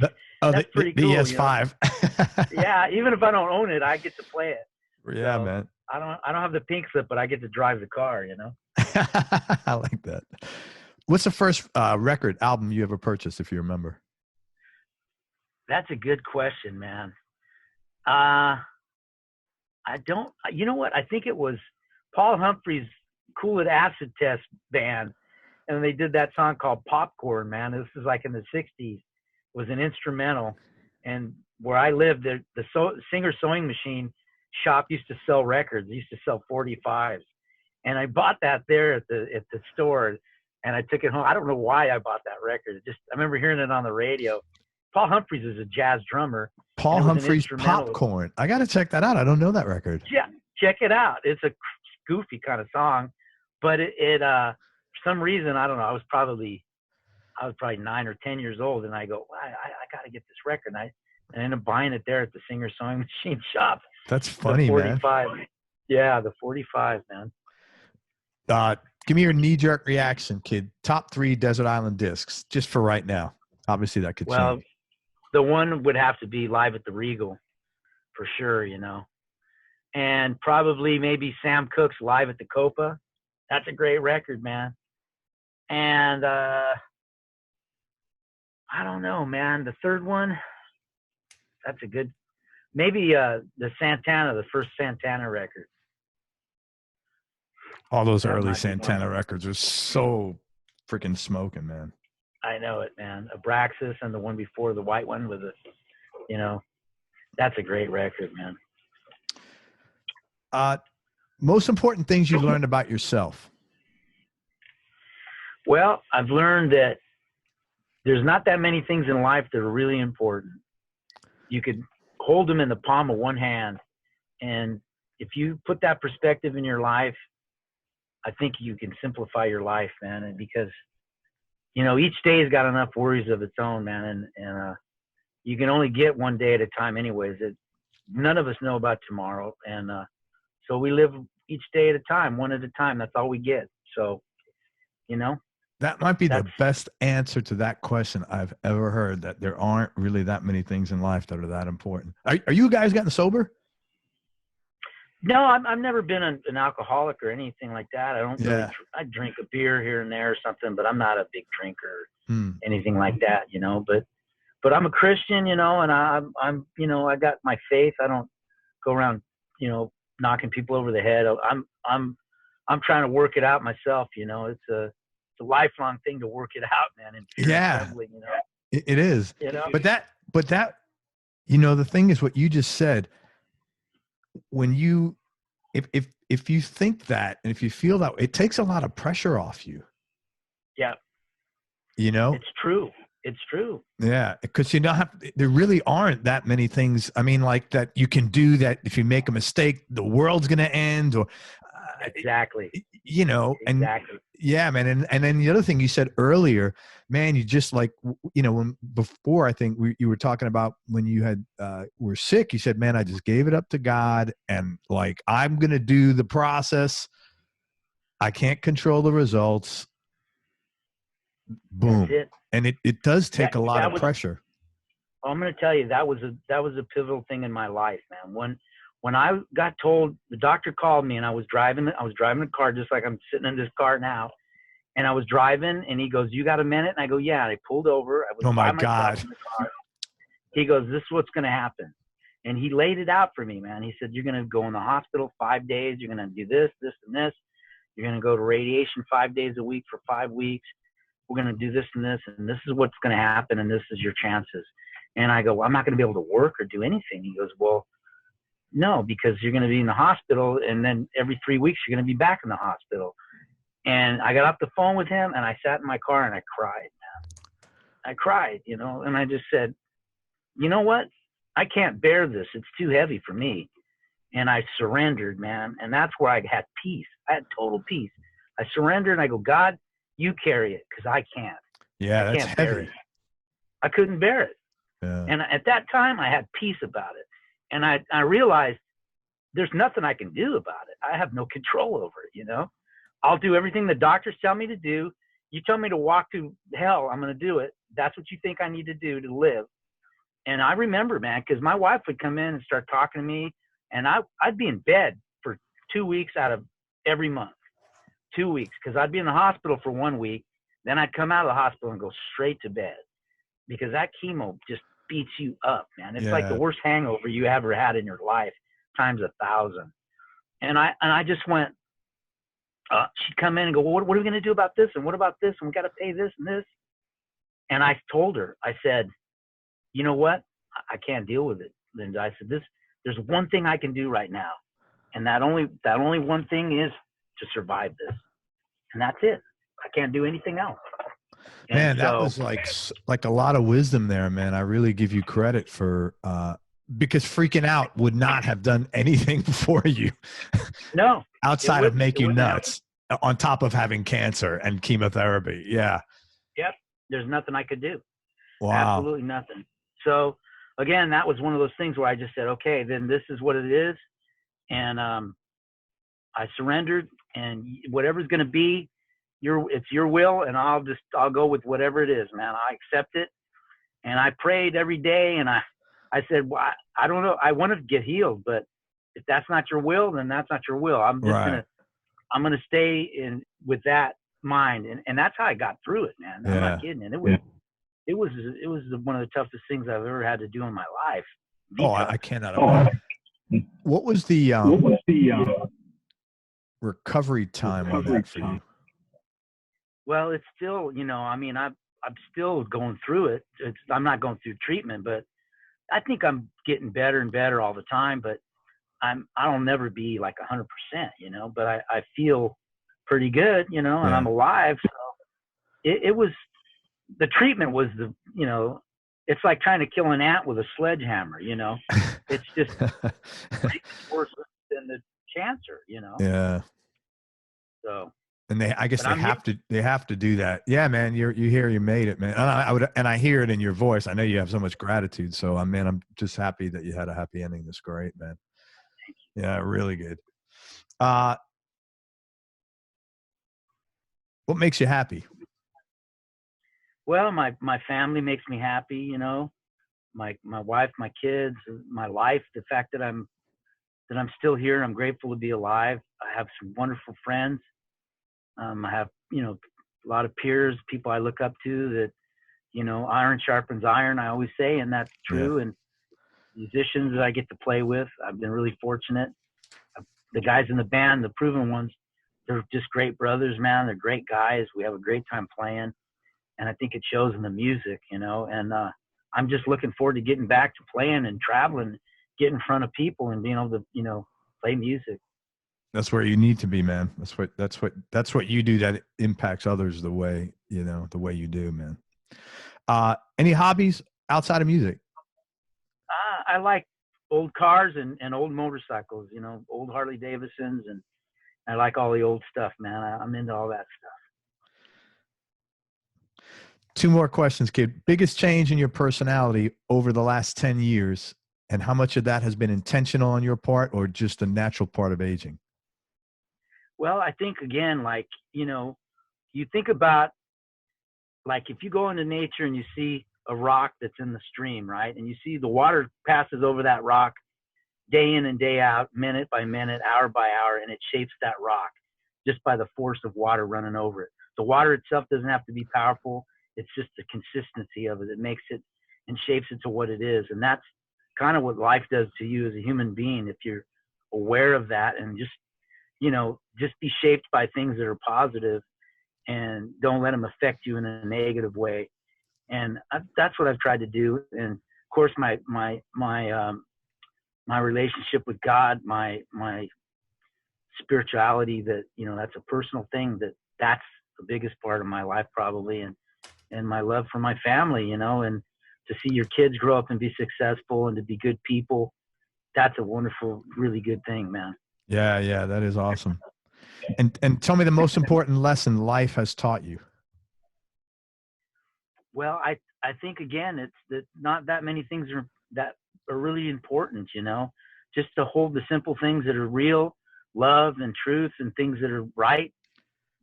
[SPEAKER 2] pretty cool.
[SPEAKER 1] The ES5.
[SPEAKER 2] You know? Yeah, even if I don't own it, I get to play it.
[SPEAKER 1] Yeah,
[SPEAKER 2] so
[SPEAKER 1] man.
[SPEAKER 2] I don't have the pink slip, but I get to drive the car, you know.
[SPEAKER 1] I like that. What's the first album you ever purchased, if you remember?
[SPEAKER 2] That's a good question, man. I don't. You know what? I think it was Paul Humphrey's Cool It Acid Test band, and they did that song called Popcorn, man. This is like in the 60s. It was an instrumental, and where I lived, the Singer Sewing Machine shop used to sell records. They used to sell 45s, and I bought that there at the store, and I took it home. I don't know why I bought that record. I remember hearing it on the radio. Paul Humphreys is a jazz drummer.
[SPEAKER 1] Paul Humphreys Popcorn. I got to check that out. I don't know that record.
[SPEAKER 2] Yeah, check it out. It's a goofy kind of song, but it for some reason, I don't know. I was probably 9 or 10 years old, and I go, I got to get this record. And I ended up buying it there at the Singer Sewing Machine shop.
[SPEAKER 1] That's funny,
[SPEAKER 2] the 45. Man. Yeah, the 45, man.
[SPEAKER 1] Give me your knee-jerk reaction, kid. Top 3 Desert Island discs, just for right now. Obviously, that could change.
[SPEAKER 2] The one would have to be Live at the Regal, for sure, you know. And probably maybe Sam Cooke's Live at the Copa. That's a great record, man. And I don't know, man. The third one, that's a good. Maybe the Santana, the first Santana record.
[SPEAKER 1] All those early Santana records are so freaking smoking, man.
[SPEAKER 2] I know it, man. Abraxas and the one before, the white one with you know, that's a great record, man.
[SPEAKER 1] Most important things you learned about yourself?
[SPEAKER 2] Well, I've learned that there's not that many things in life that are really important. You could hold them in the palm of one hand. And if you put that perspective in your life, I think you can simplify your life, man. And because, you know, each day's got enough worries of its own, man. And you can only get one day at a time anyways. None of us know about tomorrow. And so we live each day at a time, one at a time. That's all we get. So, you know.
[SPEAKER 1] That might be the best answer to that question I've ever heard, that there aren't really that many things in life that are that important. Are you guys getting sober?
[SPEAKER 2] No, I've never been an alcoholic or anything like that. I don't really. I drink a beer here and there or something, but I'm not a big drinker, anything like that, you know. But I'm a Christian, you know, and I'm you know, I got my faith. I don't go around, you know, knocking people over the head. I'm trying to work it out myself, you know. It's a lifelong thing to work it out, man. And fear and trembling, you know.
[SPEAKER 1] It is.
[SPEAKER 2] You know?
[SPEAKER 1] But that, you know, the thing is what you just said. When you, if you think that, and if you feel that, it takes a lot of pressure off you.
[SPEAKER 2] Yeah.
[SPEAKER 1] You know,
[SPEAKER 2] it's true. It's true.
[SPEAKER 1] Yeah. Because there really aren't that many things. I mean, like that you can do that. If you make a mistake, the world's going to end, or
[SPEAKER 2] exactly.
[SPEAKER 1] You know,
[SPEAKER 2] exactly.
[SPEAKER 1] And yeah, man. And then the other thing you said earlier, man, you just like, you know, when before, I think you were talking about when you had, were sick, you said, man, I just gave it up to God, and like, I'm going to do the process. I can't control the results. Boom.
[SPEAKER 2] That's it.
[SPEAKER 1] And it does take a lot of pressure.
[SPEAKER 2] I'm going to tell you, that was a pivotal thing in my life, man. When I got told, the doctor called me, and I was driving the car just like I'm sitting in this car now. And I was driving, and he goes, "You got a minute?" And I go, "Yeah." And I pulled over. I was
[SPEAKER 1] oh my
[SPEAKER 2] by myself
[SPEAKER 1] God.
[SPEAKER 2] in the car. He goes, "This is what's going to happen." And he laid it out for me, man. He said, "You're going to go in the hospital 5 days. You're going to do this, this, and this. You're going to go to radiation 5 days a week for 5 weeks. We're going to do this and this is what's going to happen, and this is your chances." And I go, "Well, I'm not going to be able to work or do anything." He goes, "Well, no, because you're going to be in the hospital, and then every 3 weeks you're going to be back in the hospital." And I got off the phone with him, and I sat in my car, and I cried, man. I cried, you know, and I just said, "You know what? I can't bear this. It's too heavy for me." And I surrendered, man. And that's where I had peace. I had total peace. I surrendered, and I go, "God, you carry it, because I can't."
[SPEAKER 1] Yeah,
[SPEAKER 2] I
[SPEAKER 1] that's
[SPEAKER 2] can't bear
[SPEAKER 1] heavy.
[SPEAKER 2] it. I couldn't bear it.
[SPEAKER 1] Yeah.
[SPEAKER 2] And at that time, I had peace about it. And I realized there's nothing I can do about it. I have no control over it, you know. I'll do everything the doctors tell me to do. You tell me to walk through hell, I'm going to do it. That's what you think I need to do to live. And I remember, man, because my wife would come in and start talking to me, and I'd be in bed for 2 weeks out of every month. 2 weeks, because I'd be in the hospital for 1 week. Then I'd come out of the hospital and go straight to bed, because that chemo just beats you up, man. It's like the worst hangover you ever had in your life times 1,000. And I just went, she'd come in and go, "Well, what are we going to do about this? And what about this? And we got to pay this and this." And I told her, I said, "You know what? I can't deal with it, Linda." I said, there's one thing I can do right now. And that only one thing is to survive this. And that's it. I can't do anything else. And
[SPEAKER 1] man, that was like a lot of wisdom there, man. I really give you credit for, because freaking out would not have done anything for you.
[SPEAKER 2] No.
[SPEAKER 1] Outside of make you nuts, on top of having cancer and chemotherapy. Yeah.
[SPEAKER 2] Yep. There's nothing I could do.
[SPEAKER 1] Wow.
[SPEAKER 2] Absolutely nothing. So again, that was one of those things where I just said, okay, then this is what it is. And I surrendered, and whatever's going to be, it's your will, and I'll go with whatever it is, man. I accept it. And I prayed every day, and I said, well, I don't know. I want to get healed, but if that's not your will, then that's not your will. I'm just I'm gonna stay in with that mind, and that's how I got through it, man. I'm not kidding. And it was one of the toughest things I've ever had to do in my life.
[SPEAKER 1] I cannot imagine. What was the recovery time on that for you?
[SPEAKER 2] Well, it's still, you know, I mean, I'm still going through it. I'm not going through treatment, but I think I'm getting better and better all the time. But I'll never be like 100%, you know. But I feel pretty good, you know, and I'm alive. So it was, the treatment was you know, it's like trying to kill an ant with a sledgehammer, you know. It's just worse than the cancer, you know.
[SPEAKER 1] Yeah.
[SPEAKER 2] So.
[SPEAKER 1] And I guess they have to do that. Yeah, man, you hear you made it, man. And I hear it in your voice. I know you have so much gratitude. So I'm just happy that you had a happy ending. That's great, man. Yeah, really good. What makes you happy?
[SPEAKER 2] Well, my family makes me happy, you know. My wife, my kids, my life, the fact that that I'm still here. I'm grateful to be alive. I have some wonderful friends. I have, you know, a lot of peers, people I look up to that, you know, iron sharpens iron, I always say, and that's true.
[SPEAKER 1] Yeah.
[SPEAKER 2] And musicians that I get to play with, I've been really fortunate. The guys in the band, the Proven Ones, they're just great brothers, man. They're great guys. We have a great time playing, and I think it shows in the music, you know. And I'm just looking forward to getting back to playing and traveling, getting in front of people and being able to, you know, play music.
[SPEAKER 1] That's where you need to be, man. That's what you do that impacts others the way, you know, the way you do, man. Any hobbies outside of music?
[SPEAKER 2] I like old cars and old motorcycles, you know, old Harley Davidsons, and I like all the old stuff, man. I'm into all that stuff.
[SPEAKER 1] 2 more questions, kid. Biggest change in your personality over the last 10 years, and how much of that has been intentional on your part or just a natural part of aging?
[SPEAKER 2] Well, I think, again, like, you know, you think about, like, if you go into nature and you see a rock that's in the stream, right? And you see the water passes over that rock day in and day out, minute by minute, hour by hour, and it shapes that rock just by the force of water running over it. The water itself doesn't have to be powerful. It's just the consistency of it that makes it and shapes it to what it is. And that's kind of what life does to you as a human being, if you're aware of that and just, you know, just be shaped by things that are positive and don't let them affect you in a negative way. And that's what I've tried to do. And of course, my relationship with God, my spirituality, that, you know, that's a personal thing, that's the biggest part of my life probably. And my love for my family, you know, and to see your kids grow up and be successful and to be good people. That's a wonderful, really good thing, man.
[SPEAKER 1] Yeah. Yeah. That is awesome. And tell me the most important lesson life has taught you.
[SPEAKER 2] Well, I think, again, it's that not that many things that are really important, you know, just to hold the simple things that are real, love and truth and things that are right.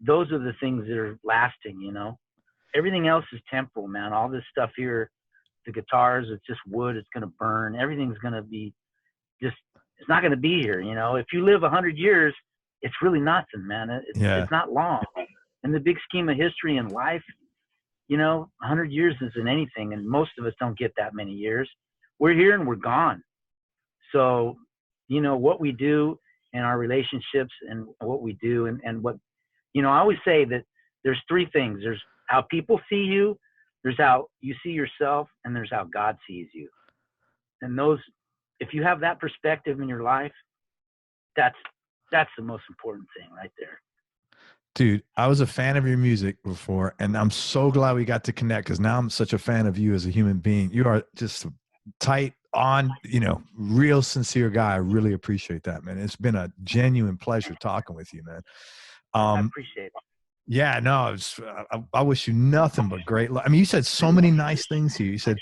[SPEAKER 2] Those are the things that are lasting, you know. Everything else is temporal, man. All this stuff here, the guitars, it's just wood. It's going to burn. Everything's going to be just, it's not going to be here, you know. If you live 100 years, it's really nothing, man. It's not long. In the big scheme of history and life, you know, 100 years isn't anything, and most of us don't get that many years. We're here and we're gone. So, you know, what we do in our relationships and what we do and what, you know, I always say that there's 3 things. There's how people see you, there's how you see yourself, and there's how God sees you. And those, if you have that perspective in your life, that's the most important thing right there.
[SPEAKER 1] Dude, I was a fan of your music before, and I'm so glad we got to connect because now I'm such a fan of you as a human being. You are just tight on, you know, real sincere guy. I really appreciate that, man. It's been a genuine pleasure talking with you, man.
[SPEAKER 2] I appreciate it.
[SPEAKER 1] Yeah, no, I wish you nothing but great luck. I mean, you said so many nice things here. You said,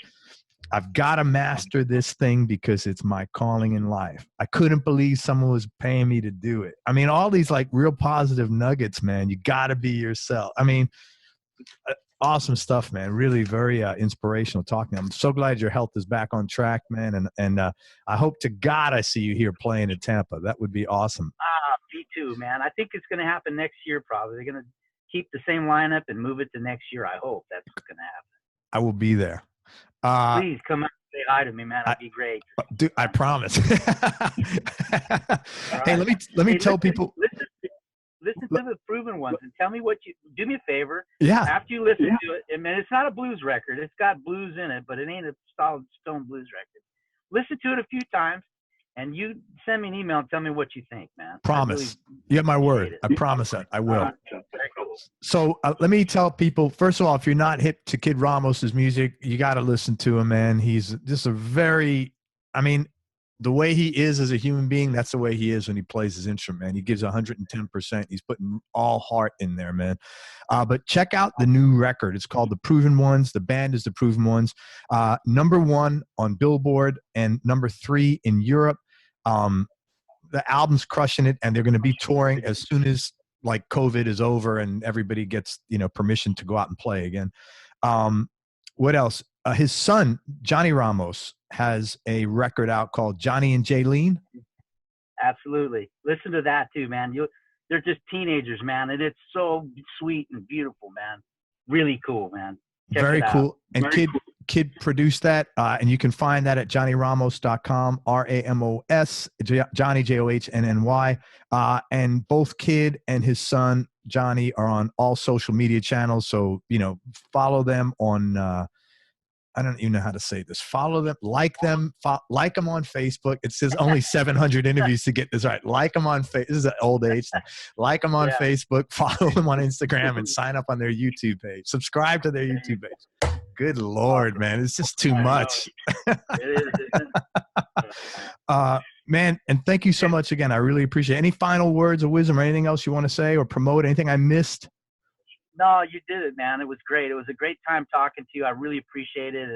[SPEAKER 1] I've got to master this thing because it's my calling in life. I couldn't believe someone was paying me to do it. I mean, all these like real positive nuggets, man. You got to be yourself. I mean, awesome stuff, man. Really very inspirational talking. I'm so glad your health is back on track, man. And I hope to God I see you here playing in Tampa. That would be awesome.
[SPEAKER 2] Me too, man. I think it's going to happen next year probably. They're going to keep the same lineup and move it to next year. I hope that's what's going to happen.
[SPEAKER 1] I will be there.
[SPEAKER 2] Please come out and say hi to me, man. That'd be great.
[SPEAKER 1] Dude, I promise.
[SPEAKER 2] Right.
[SPEAKER 1] Hey, let me tell people.
[SPEAKER 2] Listen to the Proven Ones and tell me what you do. Me a favor.
[SPEAKER 1] Yeah.
[SPEAKER 2] After you listen to it, I mean, it's not a blues record. It's got blues in it, but it ain't a solid stone blues record. Listen to it a few times, and you send me an email and tell me what you think, man.
[SPEAKER 1] Promise. You have my word. I promise that I will. So let me tell people, first of all, if you're not hip to Kid Ramos's music, you got to listen to him, man. He's just a very, I mean, the way he is as a human being, that's the way he is when he plays his instrument, man. He gives 110%. He's putting all heart in there, man. But check out the new record. It's called The Proven Ones. The band is The Proven Ones. #1 on Billboard and #3 in Europe. The album's crushing it, and they're going to be touring as soon as like COVID is over and everybody gets, you know, permission to go out and play again. What else? His son, Johnny Ramos, has a record out called Johnny and Jaylene.
[SPEAKER 2] Absolutely. Listen to that too, man. They're just teenagers, man, and it's so sweet and beautiful, man. Really cool, man. Check
[SPEAKER 1] Very
[SPEAKER 2] it out.
[SPEAKER 1] cool. And
[SPEAKER 2] Very
[SPEAKER 1] Kid produced that, and you can find that at johnnyramos.com, Ramos, Johnny, Johnnny. And both Kid and his son, Johnny, are on all social media channels. So, follow them on, I don't even know how to say this. Follow them, like them on Facebook. It says only 700 interviews to get this right. Like them on Facebook. This is an old age thing. Like them on Facebook, follow them on Instagram, and sign up on their YouTube page. Subscribe to their YouTube page. Good Lord, man. It's just too much.
[SPEAKER 2] It is.
[SPEAKER 1] Man, and thank you so much again. I really appreciate it. Any final words of wisdom or anything else you want to say or promote? Anything I missed?
[SPEAKER 2] No, you did it, man. It was great. It was a great time talking to you. I really appreciate it,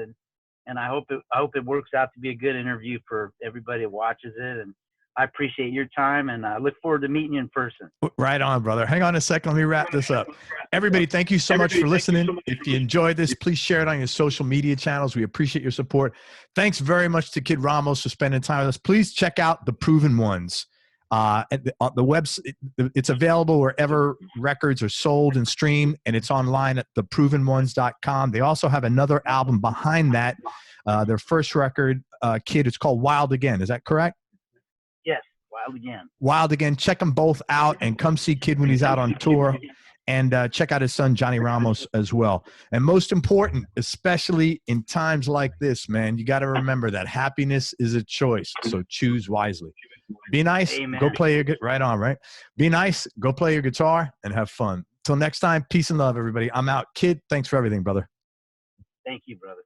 [SPEAKER 2] and I hope it works out to be a good interview for everybody that watches it. And I appreciate your time, and I look forward to meeting you in person.
[SPEAKER 1] Right on, brother. Hang on a second. Let me wrap this up. Everybody, thank you so much for listening. If you enjoyed this, please share it on your social media channels. We appreciate your support. Thanks very much to Kid Ramos for spending time with us. Please check out The Proven Ones. At the website, it's available wherever records are sold and streamed, and it's online at theprovenones.com. They also have another album behind that, their first record, Kid. It's called Wild Again. Is that correct?
[SPEAKER 2] Yes, Wild Again.
[SPEAKER 1] Wild Again. Check them both out, and come see Kid when he's out on tour. And check out his son, Johnny Ramos, as well. And most important, especially in times like this, man, you got to remember that happiness is a choice. So choose wisely. Be nice.
[SPEAKER 2] Amen.
[SPEAKER 1] Go play your right on, right? Be nice. Go play your guitar and have fun. Till next time, peace and love, everybody. I'm out. Kid, thanks for everything, brother.
[SPEAKER 2] Thank you, brother.